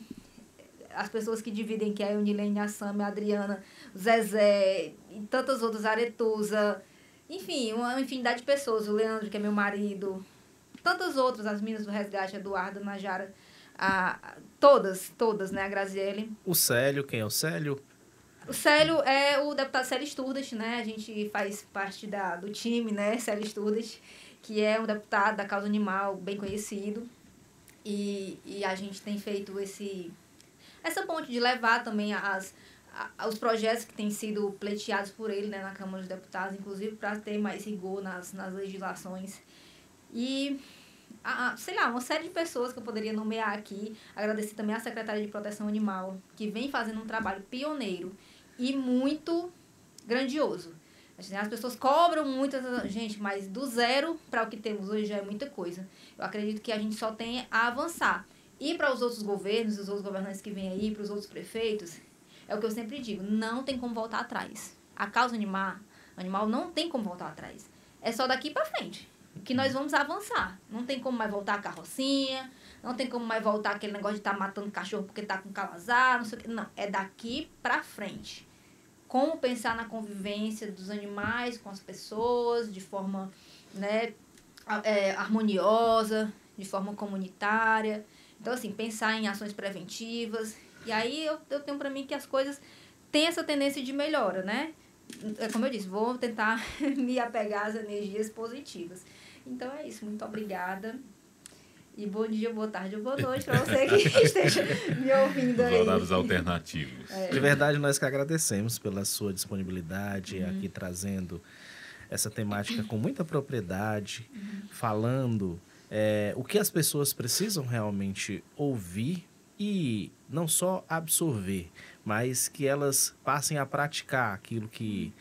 as pessoas que dividem, que é a Eunilene, a Sam, a Adriana, o Zezé e tantas outras, a Aretusa, enfim, uma infinidade de pessoas, o Leandro, que é meu marido, tantas outras, as meninas do resgate, a Eduarda, a Najara, Todas, né, a Graziele. O Célio, quem é o Célio? O Célio é o deputado Célio Sturdas, né? A gente faz parte do time, né? Célio Sturdas, que é um deputado da causa animal bem conhecido. E a gente tem feito essa ponte de levar também os projetos que têm sido pleiteados por ele, né, na Câmara dos Deputados, inclusive para ter mais rigor nas legislações. E, sei lá, uma série de pessoas que eu poderia nomear aqui. Agradecer também à Secretaria de Proteção Animal, que vem fazendo um trabalho pioneiro e muito grandioso. As pessoas cobram muito, gente, mas do zero para o que temos hoje já é muita coisa. Eu acredito que a gente só tem a avançar. E para os outros governos, os outros governantes que vêm aí, para os outros prefeitos, é o que eu sempre digo, não tem como voltar atrás. A causa animal não tem como voltar atrás. É só daqui para frente que nós vamos avançar. Não tem como mais voltar a carrocinha, não tem como mais voltar aquele negócio de estar matando cachorro porque está com calazar, não sei o que. Não, é daqui para frente. Como pensar na convivência dos animais com as pessoas de forma, né, harmoniosa, de forma comunitária. Então, assim, pensar em ações preventivas. E aí eu tenho para mim que as coisas têm essa tendência de melhora, né? Como eu disse, vou tentar me apegar às energias positivas. Então é isso, muito obrigada. E bom dia, boa tarde ou boa noite para você que esteja me ouvindo aí. Os horários alternativos. De verdade, nós que agradecemos pela sua disponibilidade aqui trazendo essa temática com muita propriedade, falando o que as pessoas precisam realmente ouvir e não só absorver, mas que elas passem a praticar aquilo que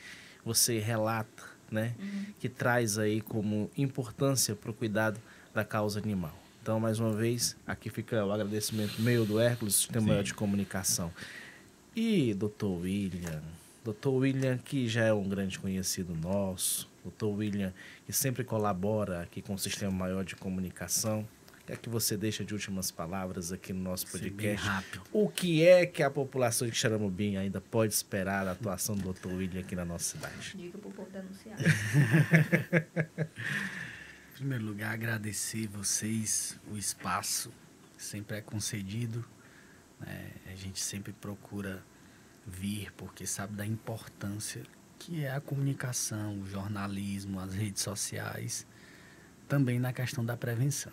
você relata, né? Que traz aí como importância para o cuidado da causa animal. Então, mais uma vez, aqui fica o agradecimento meu do Hércules, Sistema de Comunicação. E Dr. William, que já é um grande conhecido nosso, Dr. William, que sempre colabora aqui com o Sistema Maior de Comunicação. O que é que você deixa de últimas palavras aqui no nosso podcast? Bem rápido. O que é que a população de Xaramubim ainda pode esperar da atuação do Dr. William aqui na nossa cidade? Diga para o povo denunciar. Em primeiro lugar, agradecer vocês o espaço que sempre é concedido. A gente sempre procura vir porque sabe da importância que é a comunicação, o jornalismo, as redes sociais, também na questão da prevenção.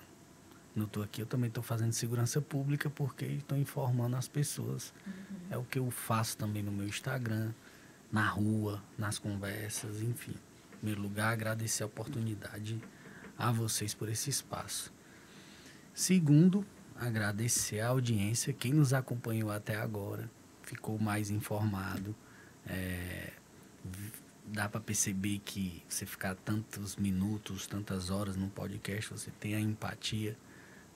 Não estou aqui, eu também estou fazendo segurança pública porque estou informando as pessoas. É o que eu faço também no meu Instagram, na rua, nas conversas, enfim. Em primeiro lugar, agradecer a oportunidade a vocês por esse espaço. Segundo, agradecer a audiência, quem nos acompanhou até agora, ficou mais informado. Dá para perceber que você ficar tantos minutos, tantas horas no podcast, você tem a empatia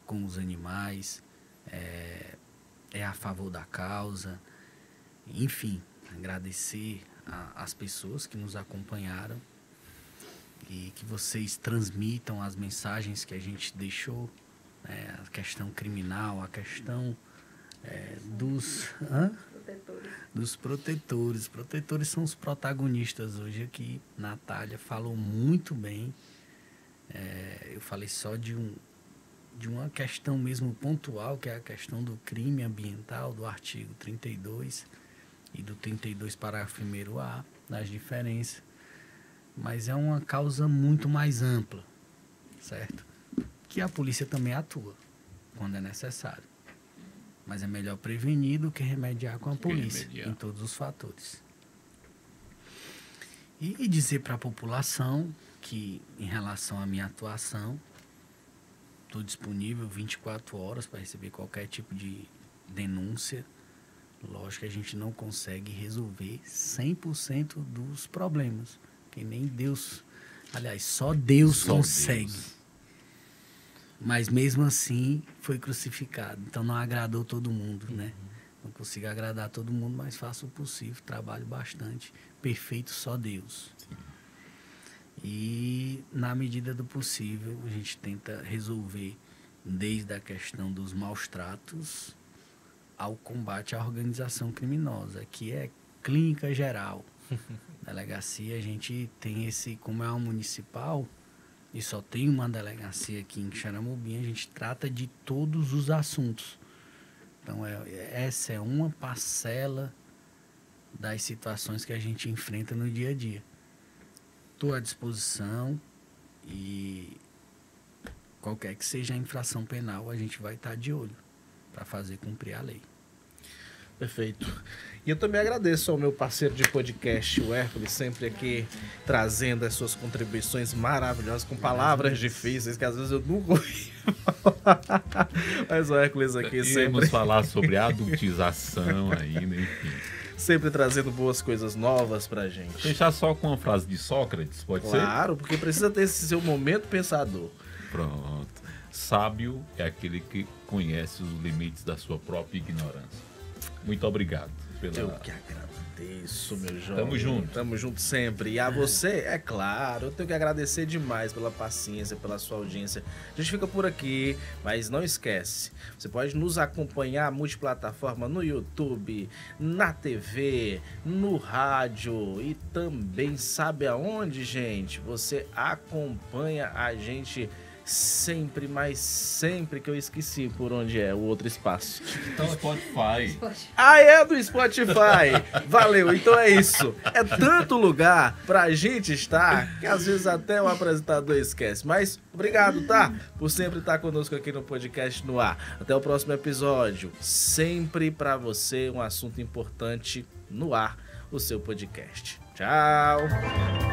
com os animais, é a favor da causa. Enfim, agradecer às pessoas que nos acompanharam e que vocês transmitam as mensagens que a gente deixou, a questão criminal, a questão dos protetores. Os protetores são os protagonistas hoje aqui. Natália falou muito bem. Eu falei só de uma questão mesmo pontual, que é a questão do crime ambiental, do artigo 32 e do 32, parágrafo 1º A, das diferenças. Mas é uma causa muito mais ampla, certo? Que a polícia também atua, quando é necessário. Mas é melhor prevenir do que remediar com a polícia, em todos os fatores. E dizer para a população que, em relação à minha atuação, estou disponível 24 horas para receber qualquer tipo de denúncia. Lógico que a gente não consegue resolver 100% dos problemas, que nem Deus, aliás, só Deus consegue. Mas mesmo assim foi crucificado, então não agradou todo mundo, né? Não consigo agradar todo mundo, mas faço o possível, trabalho bastante. Perfeito só Deus. Sim. E na medida do possível a gente tenta resolver desde a questão dos maus tratos ao combate à organização criminosa, que é clínica geral. Delegacia, a gente tem esse, como é uma municipal, e só tem uma delegacia aqui em Xaramubim, a gente trata de todos os assuntos. Então, essa é uma parcela das situações que a gente enfrenta no dia a dia. Estou à disposição e qualquer que seja a infração penal, a gente vai estar de olho para fazer cumprir a lei. Perfeito. E eu também agradeço ao meu parceiro de podcast, o Hércules, sempre aqui trazendo as suas contribuições maravilhosas, com palavras difíceis, que às vezes eu nunca ouvi falar. Mas o Hércules aqui sempre... Vamos falar sobre adultização aí, né? Enfim. Sempre trazendo boas coisas novas pra gente. Fechar só com uma frase de Sócrates, pode ser? Claro, porque precisa ter esse seu momento pensador. Pronto. Sábio é aquele que conhece os limites da sua própria ignorância. Muito obrigado. Eu que agradeço, meu jovem. Tamo junto. Tamo junto sempre. E a você, é claro, eu tenho que agradecer demais pela paciência, pela sua audiência. A gente fica por aqui, mas não esquece, você pode nos acompanhar multiplataforma no YouTube, na TV, no rádio e também sabe aonde, gente? Você acompanha a gente sempre, mas sempre que eu esqueci por onde é o outro espaço. Então, Spotify. Ah, é do Spotify. Valeu, então é isso. É tanto lugar pra gente estar que às vezes até o apresentador esquece. Mas obrigado, tá? Por sempre estar conosco aqui no podcast no ar. Até o próximo episódio. Sempre pra você um assunto importante no ar, o seu podcast. Tchau.